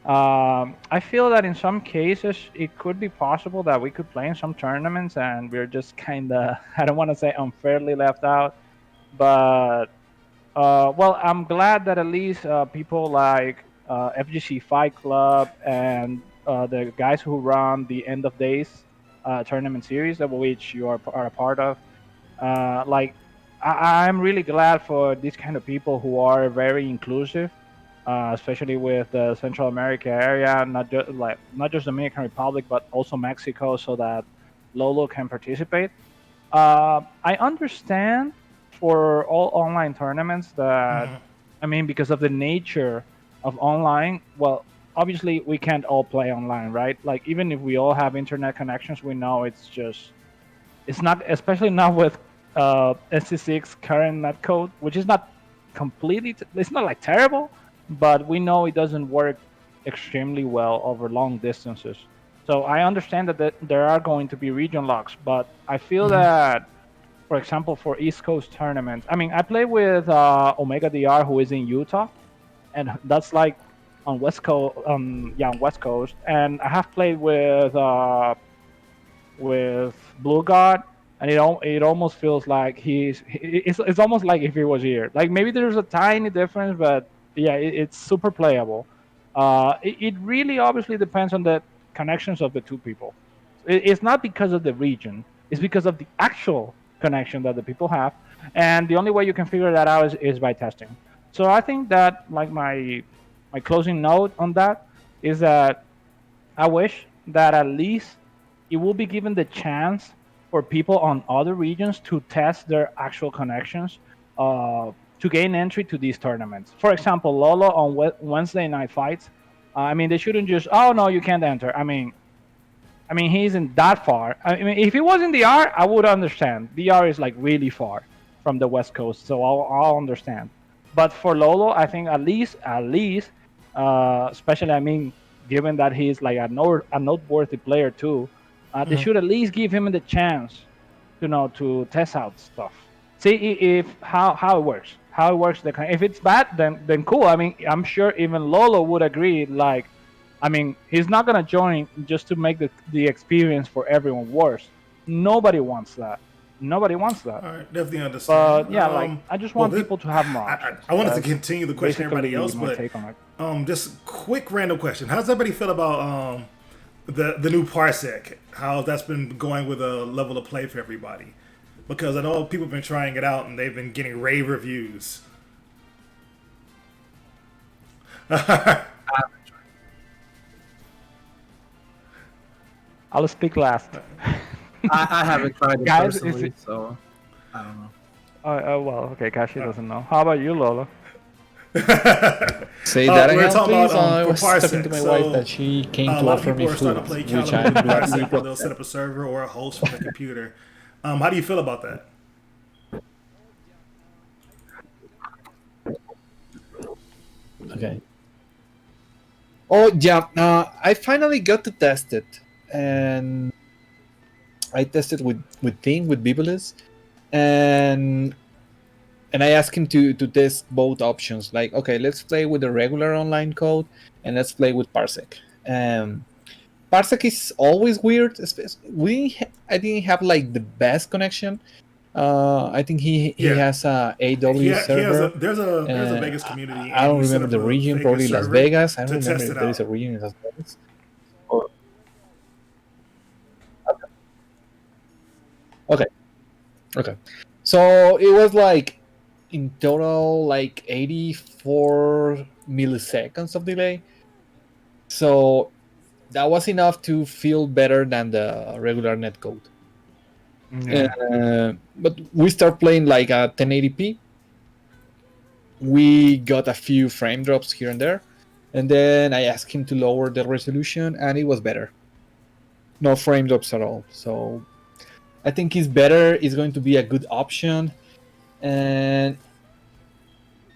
I feel that in some cases it could be possible that we could play in some tournaments and we're just kind of, I don't want to say unfairly left out, but well, I'm glad that at least people like FGC Fight Club and the guys who run the End of Days tournament series, of which you are a part of, like I'm really glad for these kind of people who are very inclusive, especially with the Central America area, not just Dominican Republic, but also Mexico, so that Lolo can participate. I understand for all online tournaments that, I mean, because of the nature of online, well, obviously we can't all play online, right? Like, even if we all have internet connections, we know it's not, especially not with SC6 current netcode, which is not completely, it's not like terrible, but we know it doesn't work extremely well over long distances. So I understand that there are going to be region locks, but I feel that, for example, for East Coast tournaments, I mean, I play with Omega DR, who is in Utah, and that's like on West Coast, on West Coast, and I have played with Blue God, and it almost feels like it's almost like if he was here. Like, maybe there's a tiny difference, but yeah, it's super playable. It really obviously depends on the connections of the two people. It's not because of the region; it's because of the actual connection that the people have, and the only way you can figure that out is by testing. So I think that, like, my closing note on that is that I wish that at least it will be given the chance for people on other regions to test their actual connections to gain entry to these tournaments. For example, Lolo on Wednesday night fights. I mean, they shouldn't just, oh no, you can't enter. I mean, he isn't that far. I mean, if he was in DR, I would understand. DR is like really far from the West Coast, so I'll understand. But for Lolo, I think at least, especially, I mean, given that he's like a noteworthy player too, they should at least give him the chance, to test out stuff. See if how it works. How it works. If it's bad, then cool. I mean, I'm sure even Lolo would agree. Like, I mean, he's not gonna join just to make the experience for everyone worse. Nobody wants that. Nobody wants that. All right, definitely understand. But yeah, like, I just want people to have more options. I wanted to continue the question everybody else, but just quick random question: how does everybody feel about the new Parsec? How that's been going with a level of play for everybody? Because I know people have been trying it out and they've been getting rave reviews. I'll speak last. I haven't tried it Guys, is personally, it? so I don't know. Well, okay. Kashi doesn't know. How about you, Lolo? Say that we were again, talking please. about I for was talking Parsec. to my So wife that she came a to lot of offer me people are food, starting to play which Calibur I with gladly Parsec, where they'll set accept. up a server or a host from the computer. How do you feel about that? Okay. Oh yeah, I finally got to test it, and I tested with Thing with Bibulus, and I asked him to test both options. Like, okay, let's play with the regular online code, and let's play with Parsec. Parsec is always weird. I didn't have like the best connection. I think he Yeah, has a AW he has a server. there's a Vegas I, community, I and don't he set remember up the a region. Vegas Probably Las server Vegas. I don't to remember test if it there is out. a region in Las Vegas. Or, okay, okay. So it was like in total like 84 milliseconds of delay. So that was enough to feel better than the regular netcode. Yeah. But we start playing like a 1080p. We got a few frame drops here and there, and then I asked him to lower the resolution, and it was better. No frame drops at all. So I think it's better. It's going to be a good option, and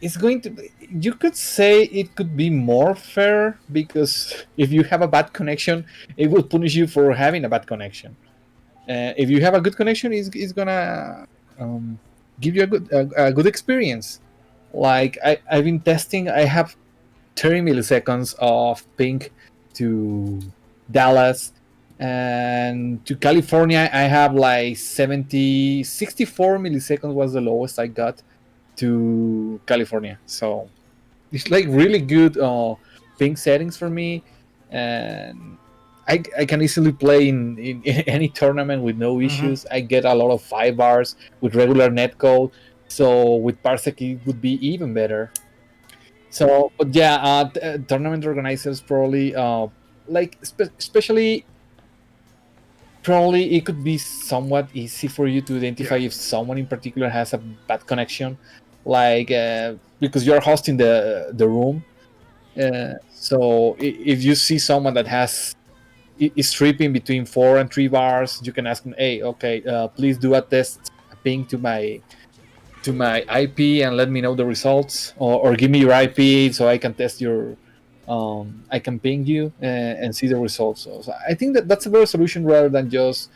it's going to be, you could say it could be more fair, because if you have a bad connection, it will punish you for having a bad connection. If you have a good connection, it's gonna give you a good experience. Like I've been testing, I have 30 milliseconds of ping to Dallas, and to California I have like 64 milliseconds was the lowest I got to California. So it's like really good ping settings for me, and I can easily play in any tournament with no Mm-hmm. issues. I get a lot of 5 bars with regular netcode, so with Parsec it would be even better. So, but yeah, tournament organizers probably especially probably it could be somewhat easy for you to identify Yeah. if someone in particular has a bad connection, like because you're hosting the room. So if you see someone that is tripping between 4 and 3 bars, you can ask them, "Hey, okay, please do a test, a ping to my IP and let me know the results, or give me your IP so I can test your, I can ping you and see the results." So I think that's a better solution rather than just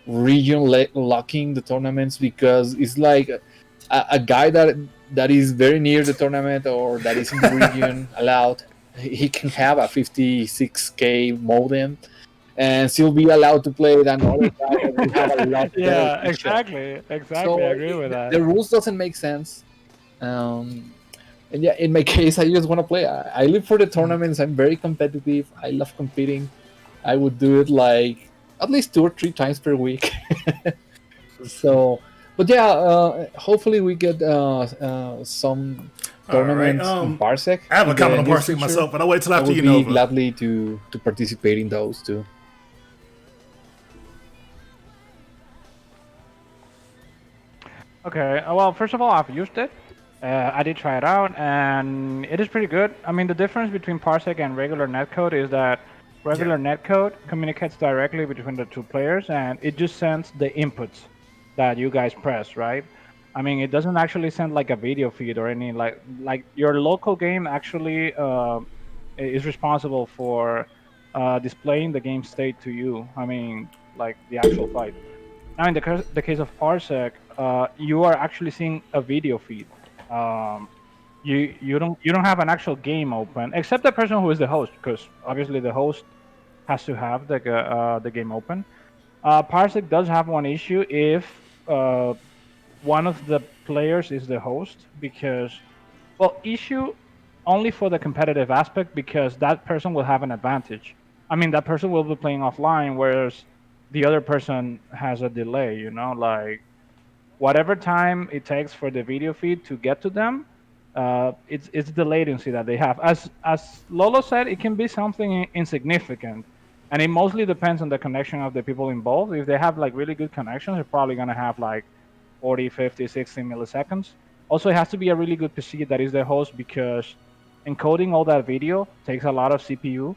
region locking the tournaments, because it's like a guy that is very near the tournament or that is in the region allowed. He can have a 56K modem and still be allowed to play than another guy that will have a lot better Yeah, connection. exactly. Exactly. I So agree with that. the rules doesn't make sense. And yeah, in my case, I just want to play. I live for the tournaments. I'm very competitive. I love competing. I would do it like at least 2 or 3 times per week. So, but yeah, hopefully we get some All right. tournaments in Parsec I have a in the comment on near Parsec future. myself, but I'll wait till I after would you, be Nova. gladly to participate in those too. Okay. Well, first of all, I've used it. I did try it out, and it is pretty good. I mean, the difference between Parsec and regular netcode is that regular netcode communicates directly between the two players, and it just sends the inputs that you guys press, right? I mean, it doesn't actually send like a video feed or any like your local game actually is responsible for displaying the game state to you. I mean, like the actual fight. Now, in the case of Parsec, you are actually seeing a video feed. Um, you don't have an actual game open, except the person who is the host, because obviously the host has to have the game open. Parsec does have one issue if one of the players is the host, because well, issue only for the competitive aspect, because that person will have an advantage. I mean, that person will be playing offline, whereas the other person has a delay. Like whatever time it takes for the video feed to get to them, it's the latency that they have. As Lolo said, it can be something insignificant, And it mostly depends on the connection of the people involved. If they have like really good connections, they're probably going to have like 40, 50, 60 milliseconds. Also, it has to be a really good PC that is the host, because encoding all that video takes a lot of CPU.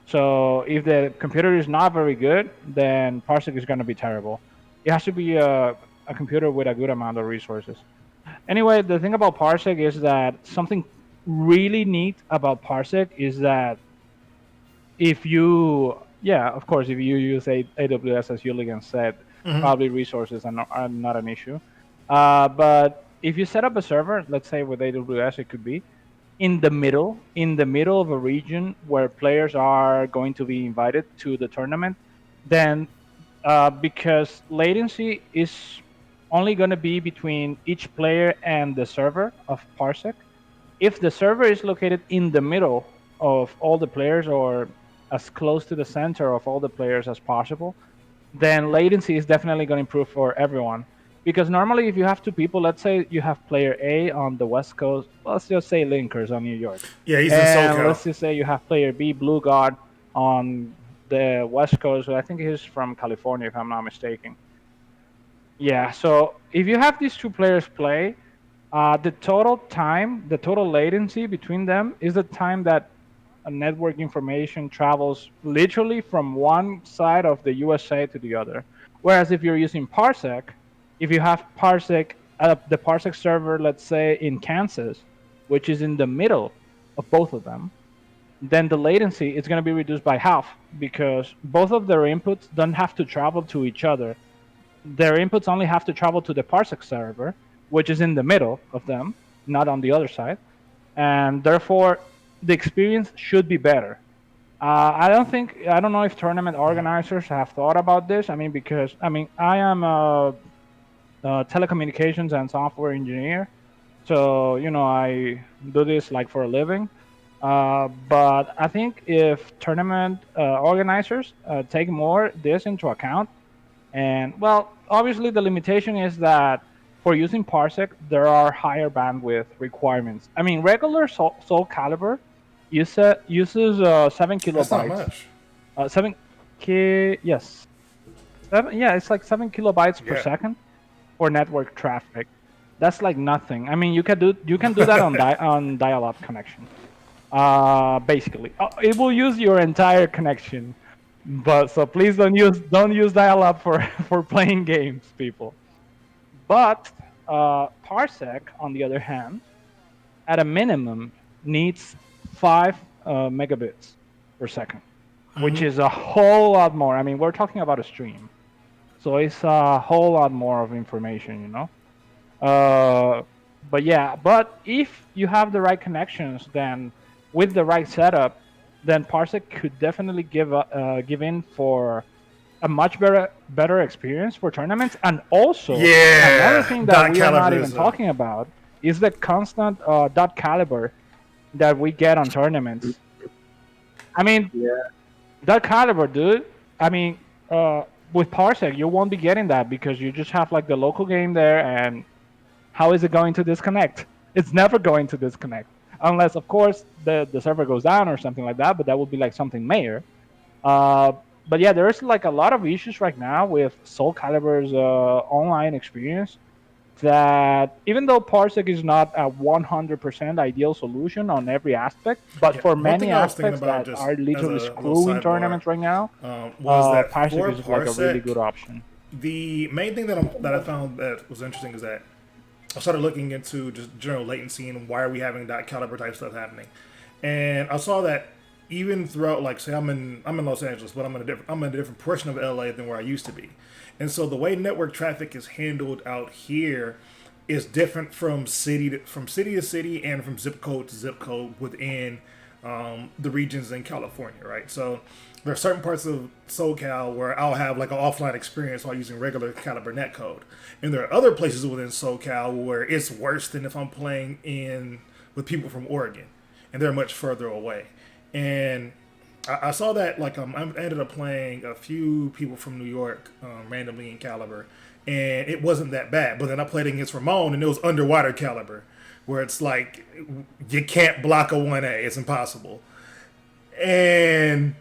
So if the computer is not very good, then Parsec is going to be terrible. It has to be a computer with a good amount of resources. Anyway, the thing about Parsec is that something really neat about Parsec is that if you, yeah, of course, if you use AWS, as Julian said, probably resources are not an issue. But if you set up a server, let's say with AWS, it could be in the middle of a region where players are going to be invited to the tournament, then because latency is only going to be between each player and the server of Parsec. If the server is located in the middle of all the players, or as close to the center of all the players as possible, then latency is definitely going to improve for everyone. Because normally, if you have two people, let's say you have player A on the West Coast, let's just say Linkers on New York, Yeah, he's in and SoCal. let's just say you have player B, Blue God, on the West Coast. I think he's from California, if I'm not mistaken. Yeah, so if you have these two players play, the total time, the total latency between them is the time that a network information travels literally from one side of the USA to the other. Whereas if you're using Parsec, if you have Parsec, the Parsec server, let's say in Kansas, which is in the middle of both of them, then the latency is going to be reduced by half, because both of their inputs don't have to travel to each other. Their inputs only have to travel to the Parsec server, which is in the middle of them, not on the other side, and therefore the experience should be better. I don't know if tournament organizers have thought about this. I mean, because I am a telecommunications and software engineer, so I do this like for a living. But I think if tournament organizers take more this into account, and well, obviously the limitation is that for using Parsec, there are higher bandwidth requirements. I mean, regular Soul Calibur uses 7 That's not kilobytes. much. 7 yes, seven. Yeah, it's like 7 kilobytes per Yeah. second for network traffic. That's like nothing. I mean, you can do that on dial-up connection. Basically, it will use your entire connection. But so please don't use dial-up for for playing games, people. But Parsec, on the other hand, at a minimum needs 5 megabits per second, which is a whole lot more. I mean, we're talking about a stream, so it's a whole lot more of information. Uh, but yeah, but if you have the right connections, then with the right setup, then Parsec could definitely give in for a much better experience for tournaments. And also, Yeah, another thing that dot we are not Calibur even is talking about is the constant dot caliber that we get on tournaments. I mean, Yeah. dot caliber, dude. I mean, with Parsec, you won't be getting that, because you just have like the local game there, and how is it going to disconnect? It's never going to disconnect, unless, of course, the server goes down or something like that. But that would be like something major. Uh, but yeah, there's like a lot of issues right now with Soul Calibur's online experience. That even though Parsec is not a 100% ideal solution on every aspect, but Yeah, for one thing many I was thinking aspects about, that just are literally as a little screwing sidebar, tournaments right now, was that Parsec for is like a really good Parsec, option. the main thing that I found that was interesting is that I started looking into just general latency and why are we having that caliber type stuff happening, and I saw that even throughout, like, say I'm in Los Angeles, but I'm in a different portion of LA than where I used to be, and so the way network traffic is handled out here is different from city to city and from zip code to zip code within the regions in California, right? So there are certain parts of SoCal where I'll have like an offline experience while using regular Calibur netcode, and there are other places within SoCal where it's worse than if I'm playing in with people from Oregon, and they're much further away. And I saw that, like, I ended up playing a few people from New York randomly in Calibur, and it wasn't that bad. But then I played against Ramon, and it was underwater Calibur, where it's like you can't block a 1A; it's impossible. And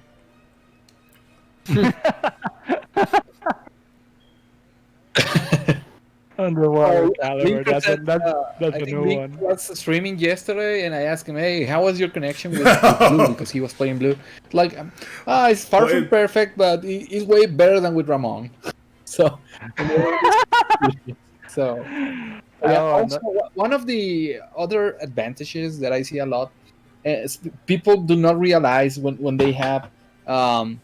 Underwater Oh, Calibur. Linker said, That's I a think new Linker one. was streaming yesterday, and I asked him, "Hey, how was your connection with Blue?" Because he was playing Blue. Like, it's far Well, from perfect, but it's way better than with Ramon. So, so yeah. Oh, Also, one of the other advantages that I see a lot is people do not realize when they have um,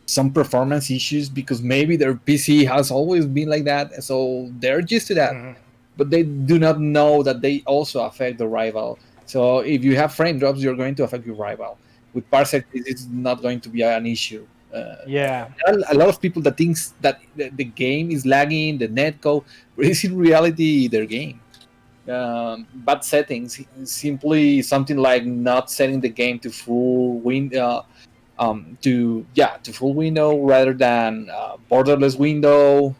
some performance issues because maybe their PC has always been like that, so they're used to that. But they do not know that they also affect the rival. So if you have frame drops, you're going to affect your rival. With parsec, it's not going to be an issue. yeah. There are a lot of people that thinks that the game is lagging, the netcode, but it's in reality their game. Bad settings, simply something like not setting the game to full to full window rather than borderless window.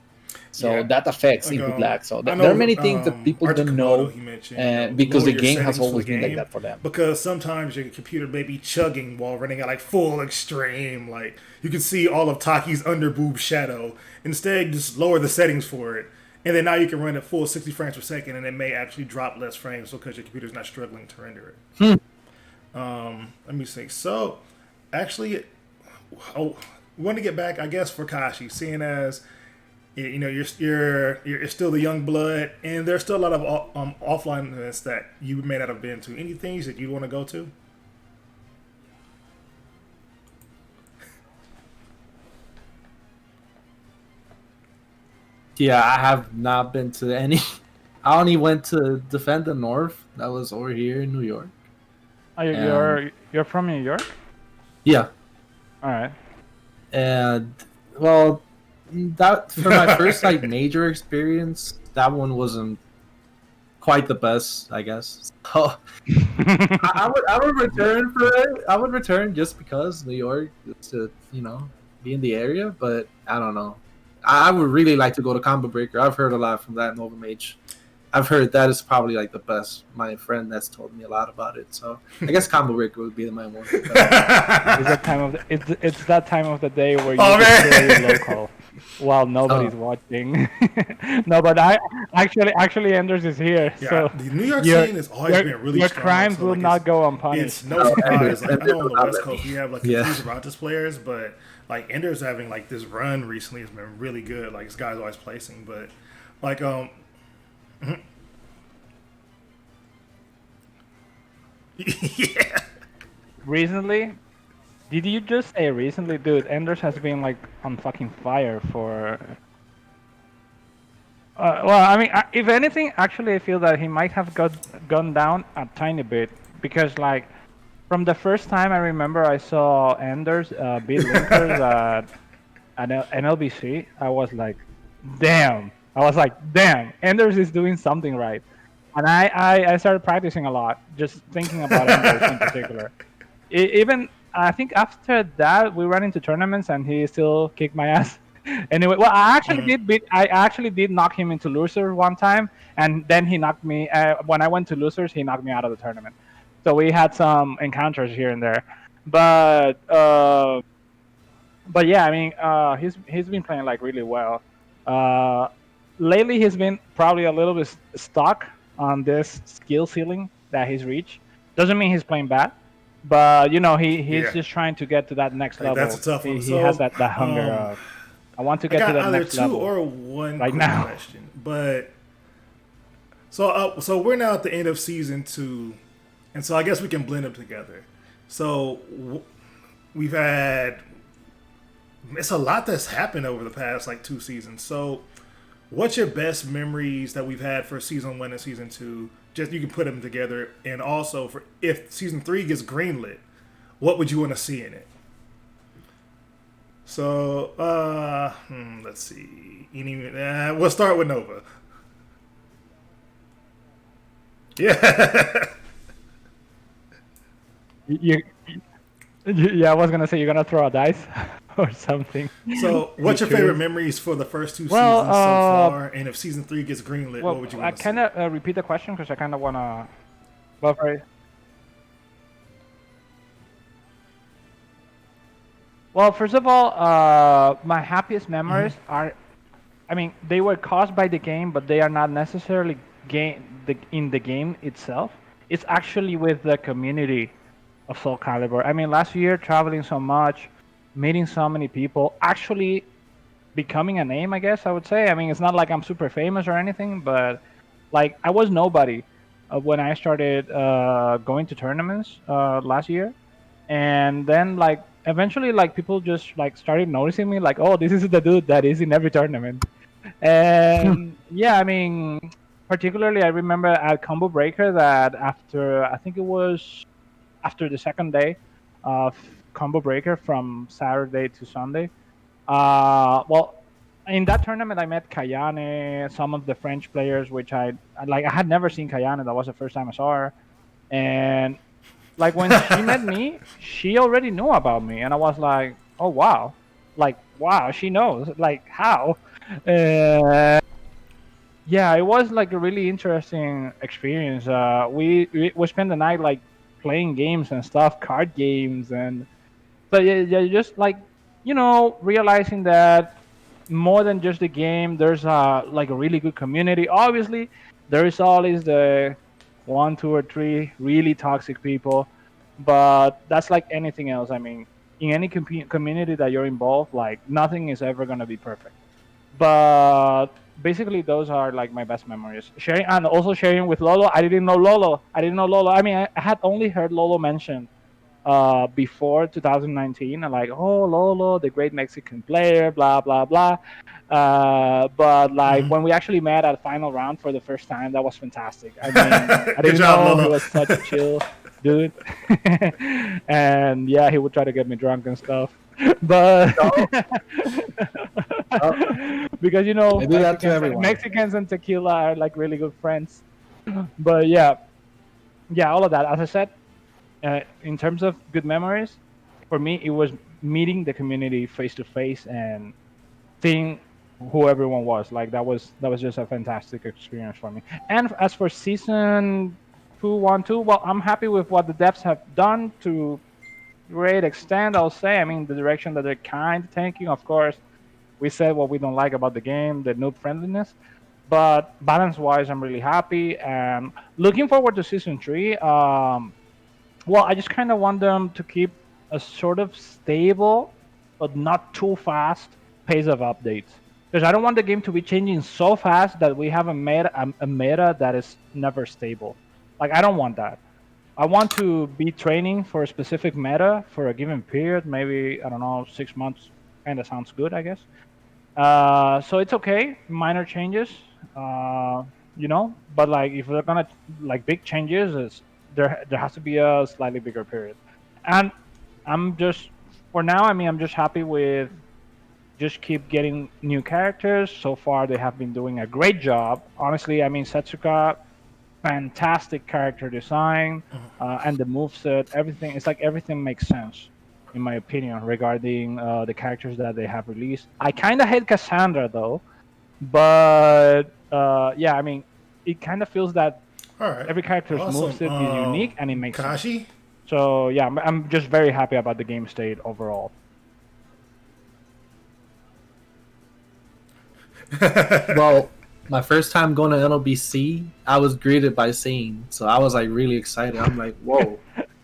So yeah, that affects like input lag. So I there are know many things that people Archer don't Komodo, know he mentioned, because lower the your game has settings for the always been like game that for them. because sometimes your computer may be chugging while running at like full extreme. Like you can see all of Taki's under boob shadow. Instead, just lower the settings for it, and then now you can run at full 60 frames per second, and it may actually drop less frames because your computer's not struggling to render it. Let me see. So, actually, we want to get back, I guess, for Kashi, seeing as you're still the young blood, and there's still a lot of offline events that you may not have been to. Any things that you want to go to? Yeah, I have not been to any. I only went to Defend the North. That was over here in New York. Oh, And you're from New York? yeah, All right. and well, that for my first like major experience, that one wasn't quite the best, I guess. So I would return for it. I would return just because New York to be in the area, but I don't know. I would really like to go to Combo Breaker. I've heard a lot from that NovaMage. I've heard that is probably like the best. My friend that's told me a lot about it. So I guess Combo Breaker would be my one. It's that time of it's that time of the day where you Oh, just man. play local while nobody's watching. No, but I actually Anders is here, Yeah, so the New York your- scene has always your, been really your strong. crimes so, will like, not go It's unpunished. no surprise. Like, I know on the Enders West not Coast let we have like Yeah. these Rajas players, but like Ender's having like this run recently has been really good. Like this guy's always placing, but like yeah. Recently, did you just say recently, dude? Anders has been like on fucking fire for. Well, I mean, if anything, actually, I feel that he might have gone down a tiny bit because, like, from the first time I remember I saw Anders beat Linkers at NLBC, I was like, damn. I was like, damn, Anders is doing something right. And I started practicing a lot, just thinking about Anders in particular. Even I think after that we ran into tournaments and he still kicked my ass. Anyway, well, I actually did knock him into losers one time, and then he knocked me. When I went to losers, he knocked me out of the tournament. So we had some encounters here and there, but yeah, I mean, he's been playing like really well. Lately, he's been probably a little bit stuck on this skill ceiling that he's reached. Doesn't mean he's playing bad, but he's Yeah. just trying to get to that next Like, level. that's a tough one. He has So, that hunger of I want to I get to got that either next two level. or one right quick now. question, but so we're now at the end of season 2, and so I guess we can blend them together. So we've had it's a lot that's happened over the past like 2 seasons. So what's your best memories that we've had for season 1 and season 2? Just you can put them together, and also for if season 3 gets greenlit, what would you want to see in it? So, let's see. We'll start with Nova. Yeah. Yeah, I was gonna say you're gonna throw a dice or something. So, what's your choose? favorite memories for the first 2 Well, seasons so far? And if season 3 gets greenlit, Well, what would you I want to see? kind of repeat the question because I kind of wanna. Well, Well, first of all, my happiest memories are, I mean, they were caused by the game, but they are not necessarily in the game itself. It's actually with the community of Soul Calibur. I mean, last year traveling so much, meeting so many people, actually becoming a name, I guess I would say. I mean, it's not like I'm super famous or anything, but like I was nobody when I started going to tournaments last year, and then like eventually like people just like started noticing me, like, oh, this is the dude that is in every tournament. And yeah, I mean, particularly I remember at Combo Breaker that after I think it was after the second day of Combo Breaker from Saturday to Sunday. Well, in that tournament I met Kayane, some of the French players, which I had never seen Kayane. That was the first time I saw her, and like when she met me, she already knew about me, and I was like, oh wow, like wow, she knows, like how. Uh, yeah, it was like a really interesting experience. We spent the night like playing games and stuff, card games, and but yeah, just like realizing that more than just the game, there's like a really good community. Obviously, there is always the one, two, or three really toxic people, but that's like anything else. I mean, in any community that you're involved, like nothing is ever gonna be perfect. But basically, those are like my best memories. Sharing and also sharing with Lolo. I didn't know Lolo. I didn't know Lolo. I mean, I had only heard Lolo mentioned before 2019, and like, oh, Lolo, the great Mexican player, blah blah blah. But like when we actually met at the final round for the first time, that was fantastic. I mean, I Good didn't job, know he Lolo. was such a chill dude, and yeah, he would try to get me drunk and stuff. But because I do that to everyone. Mexicans and tequila are like really good friends. But yeah, yeah, all of that. As I said, in terms of good memories, for me, it was meeting the community face to face and seeing who everyone was. Like that was just a fantastic experience for me. And as for season 212, well, I'm happy with what the devs have done to great extent. I'll say. I mean, the direction that they're kind of taking. Of course, we said what we don't like about the game, the noob friendliness. But balance-wise, I'm really happy and looking forward to season 3. Well, I just kind of want them to keep a sort of stable, but not too fast pace of updates. Because I don't want the game to be changing so fast that we have a meta that is never stable. Like I don't want that. I want to be training for a specific meta for a given period. Maybe I don't know, 6 months. Kind of sounds good, I guess. So it's okay, minor changes. Uh, but like if they're gonna like big changes, there has to be a slightly bigger period. And I'm just for now. I mean, I'm just happy with just keep getting new characters. So far, they have been doing a great job. Honestly, I mean, Setsuka, fantastic character design, and the moveset, everything. It's like everything makes sense, in my opinion, regarding the characters that they have released. I kind of hate Cassandra though, but yeah, I mean, it kind of feels that All right. every character's Awesome. moveset is unique and it makes sense. Kashi? So yeah, I'm just very happy about the game state overall. Well, my first time going to NLBC, I was greeted by Sane, so I was like really excited. I'm like, whoa,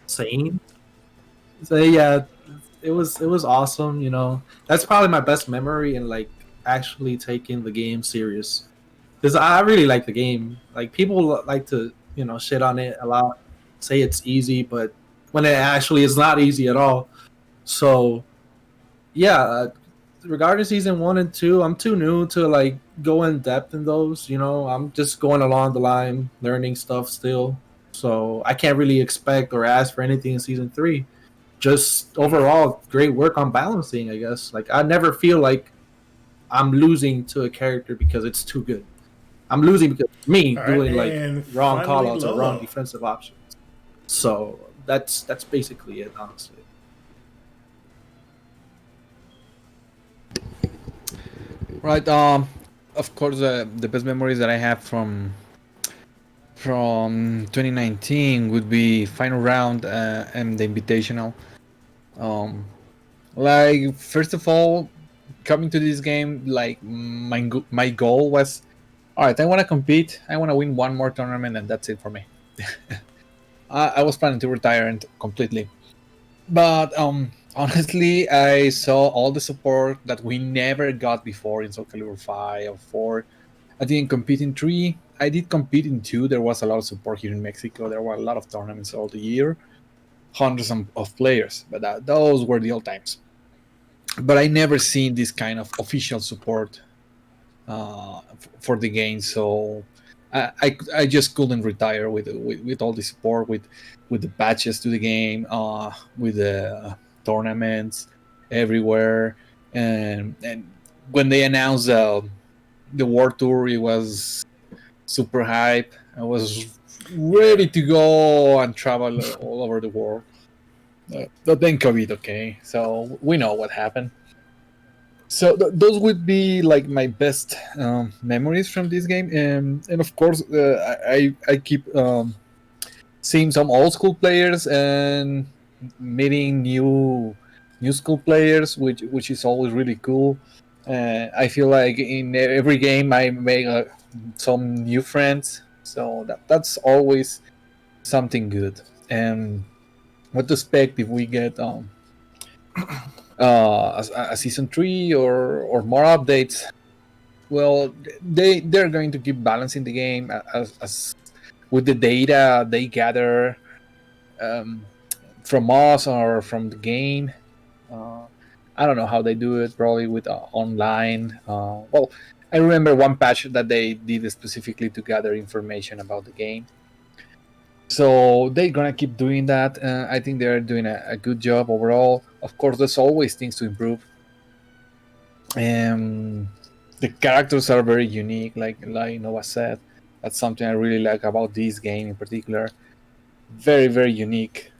Sane. So yeah, it was awesome. That's probably my best memory in like actually taking the game serious. Because I really like the game. Like people like to shit on it a lot, say it's easy, but when it actually is not easy at all. So yeah, regarding season 1 and 2, I'm too new to like go in depth in those. I'm just going along the line, learning stuff still. So I can't really expect or ask for anything in season 3. Just overall, great work on balancing, I guess. Like I never feel like I'm losing to a character because it's too good. I'm losing because of me All right, doing like and wrong finally, callouts or Lolo. wrong defensive options. So that's basically it, honestly. Right. Of course, the best memories that I have from 2019 would be final round and the invitational. Um, Like, first of all, coming to this game, like my goal was, all right, I want to compete. I want to win one more tournament, and that's it for me. I was planning to retire completely, but honestly, I saw all the support that we never got before in Soul Calibur 5 or 4. I didn't compete in 3. I did compete in 2. There was a lot of support here in Mexico. There were a lot of tournaments all the year, hundreds of players, but those were the old times. But I never seen this kind of official support for the game, so I just couldn't retire with all the support, with the patches to the game, with the tournaments everywhere, and when they announced the World Tour, it was super hype. I was ready to go and travel all over the world. But then COVID, okay, so we know what happened. So those would be like my best memories from this game, and of course I keep seeing some old school players and meeting new school players, which is always really cool. I feel like in every game I make some new friends, so that's always something good. And what to expect if we get a season 3 or more updates? Well, they're going to keep balancing the game as with the data they gather from us or from the game. I don't know how they do it, probably with online. Well, I remember one patch that they did specifically to gather information about the game. So they're gonna keep doing that. I think they're doing a good job overall. Of course, there's always things to improve. The characters are very unique, like Nova said. That's something I really like about this game in particular. Very, very unique.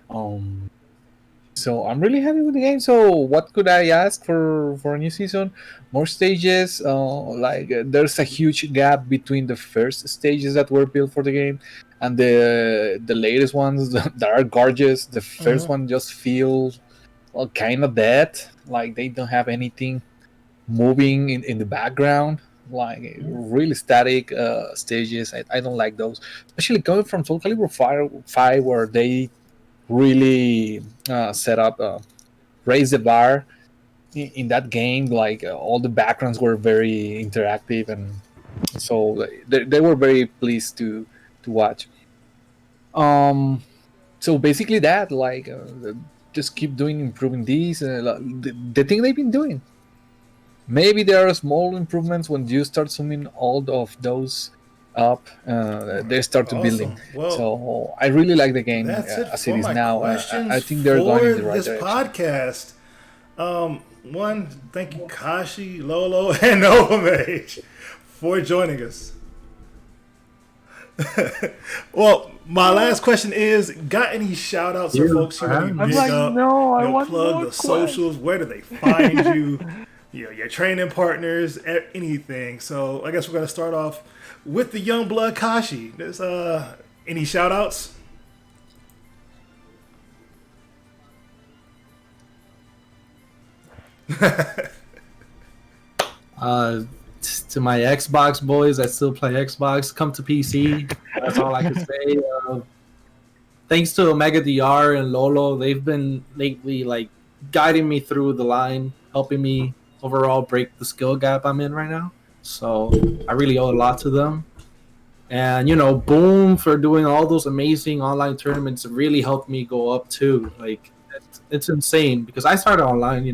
So I'm really happy with the game. So what could I ask for a new season? More stages. There's a huge gap between the first stages that were built for the game and the latest ones that are gorgeous. The first one just feels kind of dead. Like they don't have anything moving in the background. Like really static stages. I don't like those, especially coming from Soul Calibur 5 where they really set up raise the bar in that game. Like all the backgrounds were very interactive, and so they were very pleased to watch. So basically that, like just keep doing improving these the thing they've been doing. Maybe there are small improvements when you start zooming all of those up. They start to building. Well, so I really like the game that's it as for it is my now. questions I think they're going in the right this direction. podcast. One, thank you, Kashi, Lolo, and NovaMage for joining us. Well, my last question is: got any shout outs for folks who want to big up? No, I want plug more the socials. Where do they find you? Your training partners, anything. So I guess we're gonna start off with the young blood Kashi. There's any shout outs? To my Xbox boys that still play Xbox, come to PC. That's all I can say. Thanks to Omega DR and Lolo, they've been lately like guiding me through the line, helping me overall break the skill gap I'm in right now. So I really owe a lot to them. And Boom for doing all those amazing online tournaments really helped me go up too. Like it's insane because I started online,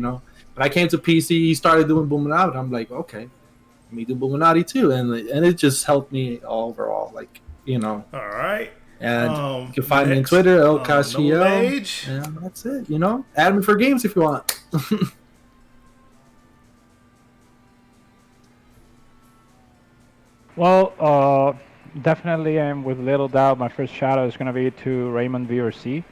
but I came to PC. He started doing Boominati. I'm like, okay, let me do Boominati too, and it just helped me overall. Like All right. And you can find me on Twitter, Kashi, NovaMage. and that's it. Add me for games if you want. Well, definitely, and with little doubt, my first shout out is going to be to Raymond VRC,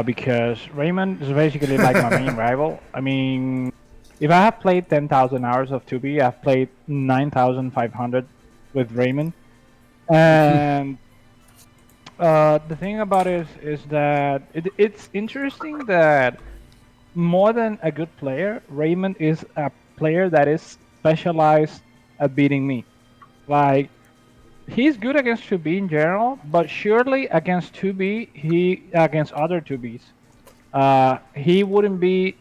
because Raymond is basically like my main rival. I mean, if I have played 10,000 hours of 2B, I've played 9,500 with Raymond. And the thing about it is that it's interesting that more than a good player, Raymond is a player that is specialized at beating me. Like he's good against 2B in general, but surely against 2B, he against other 2Bs, he wouldn't be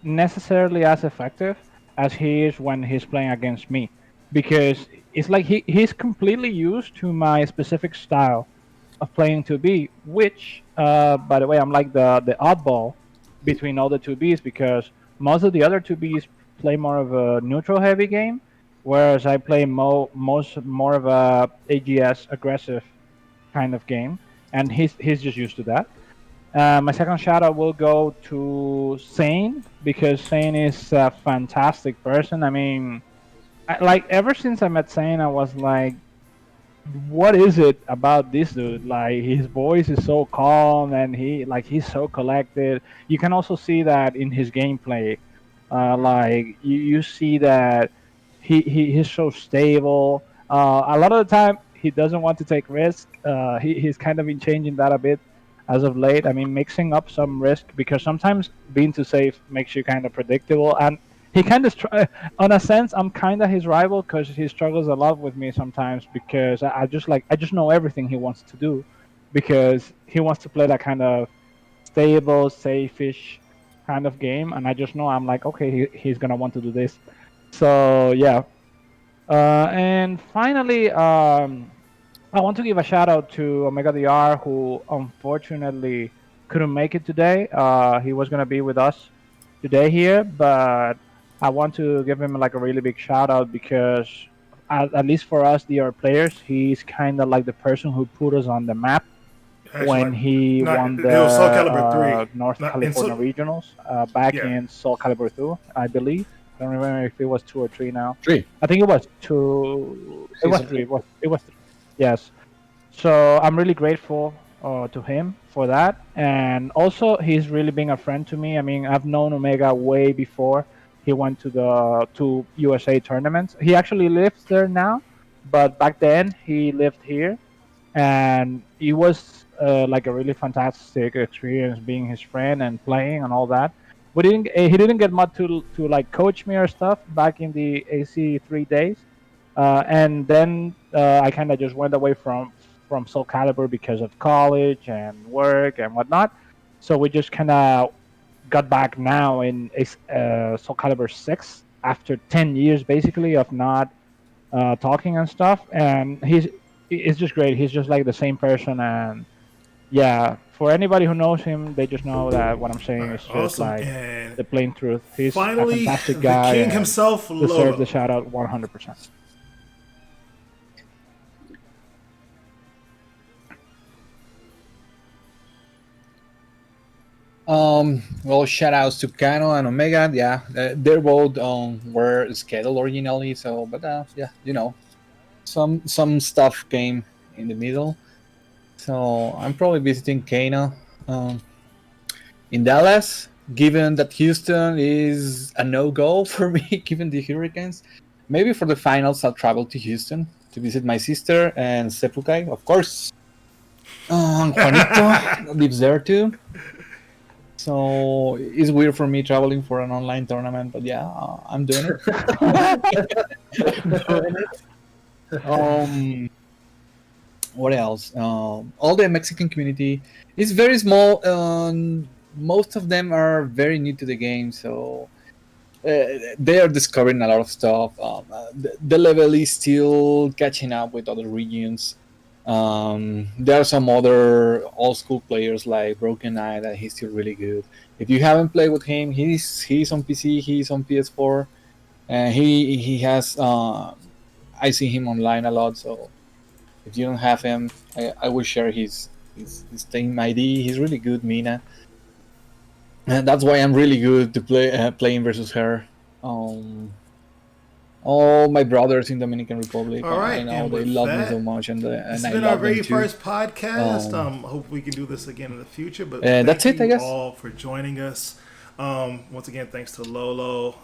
necessarily as effective as he is when he's playing against me, because it's like he's completely used to my specific style of playing 2B, which, by the way, I'm like the oddball between all the 2Bs because most of the other 2Bs play more of a neutral heavy game, whereas I play more of a AGS aggressive kind of game, and he's just used to that. My second shout out will go to Sane because Sane is a fantastic person. I mean, like ever since I met Sane, I was like, what is it about this dude? Like his voice is so calm and he's so collected. You can also see that in his gameplay. Like you see that he's so stable. A lot of the time he doesn't want to take risk. He's kind of been changing that a bit as of late. I mean, mixing up some risk because sometimes being too safe makes you kind of predictable. And he kind of, on a sense, I'm kind of his rival because he struggles a lot with me sometimes because I just know everything he wants to do because he wants to play that kind of stable, safe-ish kind of game, and I just know I'm like, okay, he's gonna want to do this. So yeah, and finally, I want to give a shout out to Omega DR, who unfortunately couldn't make it today. He was gonna be with us today here, but I want to give him like a really big shout out because at least for us DR players, he's kind of like the person who put us on the map Actually, when he not won it was Soul Calibur the 3. North Not in California Soul, regionals back yeah. in Soul Calibur 2, I believe. I don't remember if it was 2 or 3 now. 3. I think it was 2. It was Season 3. 3. It was 3. Yes. So I'm really grateful to him for that, and also he's really been a friend to me. I mean, I've known Omega way before he went to the two USA tournaments. He actually lives there now, but back then he lived here, and it was like a really fantastic experience being his friend and playing and all that. But he didn't get much to like coach me or stuff back in the AC3 days, and then I kind of just went away from Soul Calibur because of college and work and whatnot. So we just kind of got back now in Soul Calibur 6 after 10 years basically of not talking and stuff. And it's just great. He's just like the same person. And yeah, for anybody who knows him, they just know that what I'm All saying right, is just awesome. like And the plain truth. He's a finally, fantastic the guy king and himself, deserves the Lolo. shout out 100%. Well, shout outs to Kano and Omega. Yeah, they're both were scheduled originally. So, but yeah, some stuff came in the middle. So I'm probably visiting Kano um, in Dallas. Given that Houston is a no-go for me, given the Hurricanes, maybe for the finals I'll travel to Houston to visit my sister and Seppukai, of course. Juanito lives there too. So it's weird for me traveling for an online tournament, but yeah, I'm doing it. Doing it. What else? All the Mexican community is very small. Most of them are very new to the game, so they are discovering a lot of stuff. The level is still catching up with other regions. There are some other old school players like Broken Eye that he's still really good. If you haven't played with him, he's on PC, he's on PS4, and he has. I see him online a lot, so if you don't have him, I will share his team ID. He's really good, Mina, and that's why I'm really good to playing versus her. Um, all my brothers in Dominican Republic, All I right, know and they with love me so that, much, and this has I been our love them very too. first podcast. Um, Hope we can do this again in the future. But that's thank it, I you guess. all for joining us. Once again, thanks to Lolo,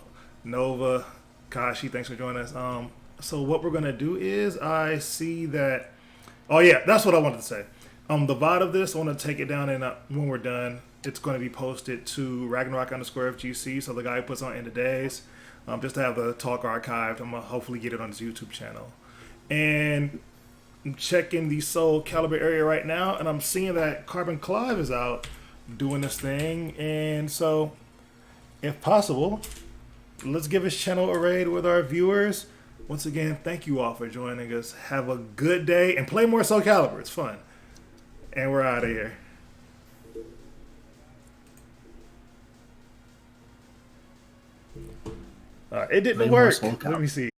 Nova, Kashi. Thanks for joining us. So what we're gonna do is I see that. Oh yeah, that's what I wanted to say. The VOD of this, I want to take it down and when we're done, it's going to be posted to Ragnarok_FGC. So the guy who puts on End of Days, just to have the talk archived. I'm gonna hopefully get it on his YouTube channel. And I'm checking the Soul Calibur area right now, and I'm seeing that Carbon Clive is out doing this thing. And so, if possible, let's give his channel a raid with our viewers. Once again, thank you all for joining us. Have a good day and play more Soul Calibur. It's fun. And we're out of here. It didn't Play more work. Soul Let Calibur. me see.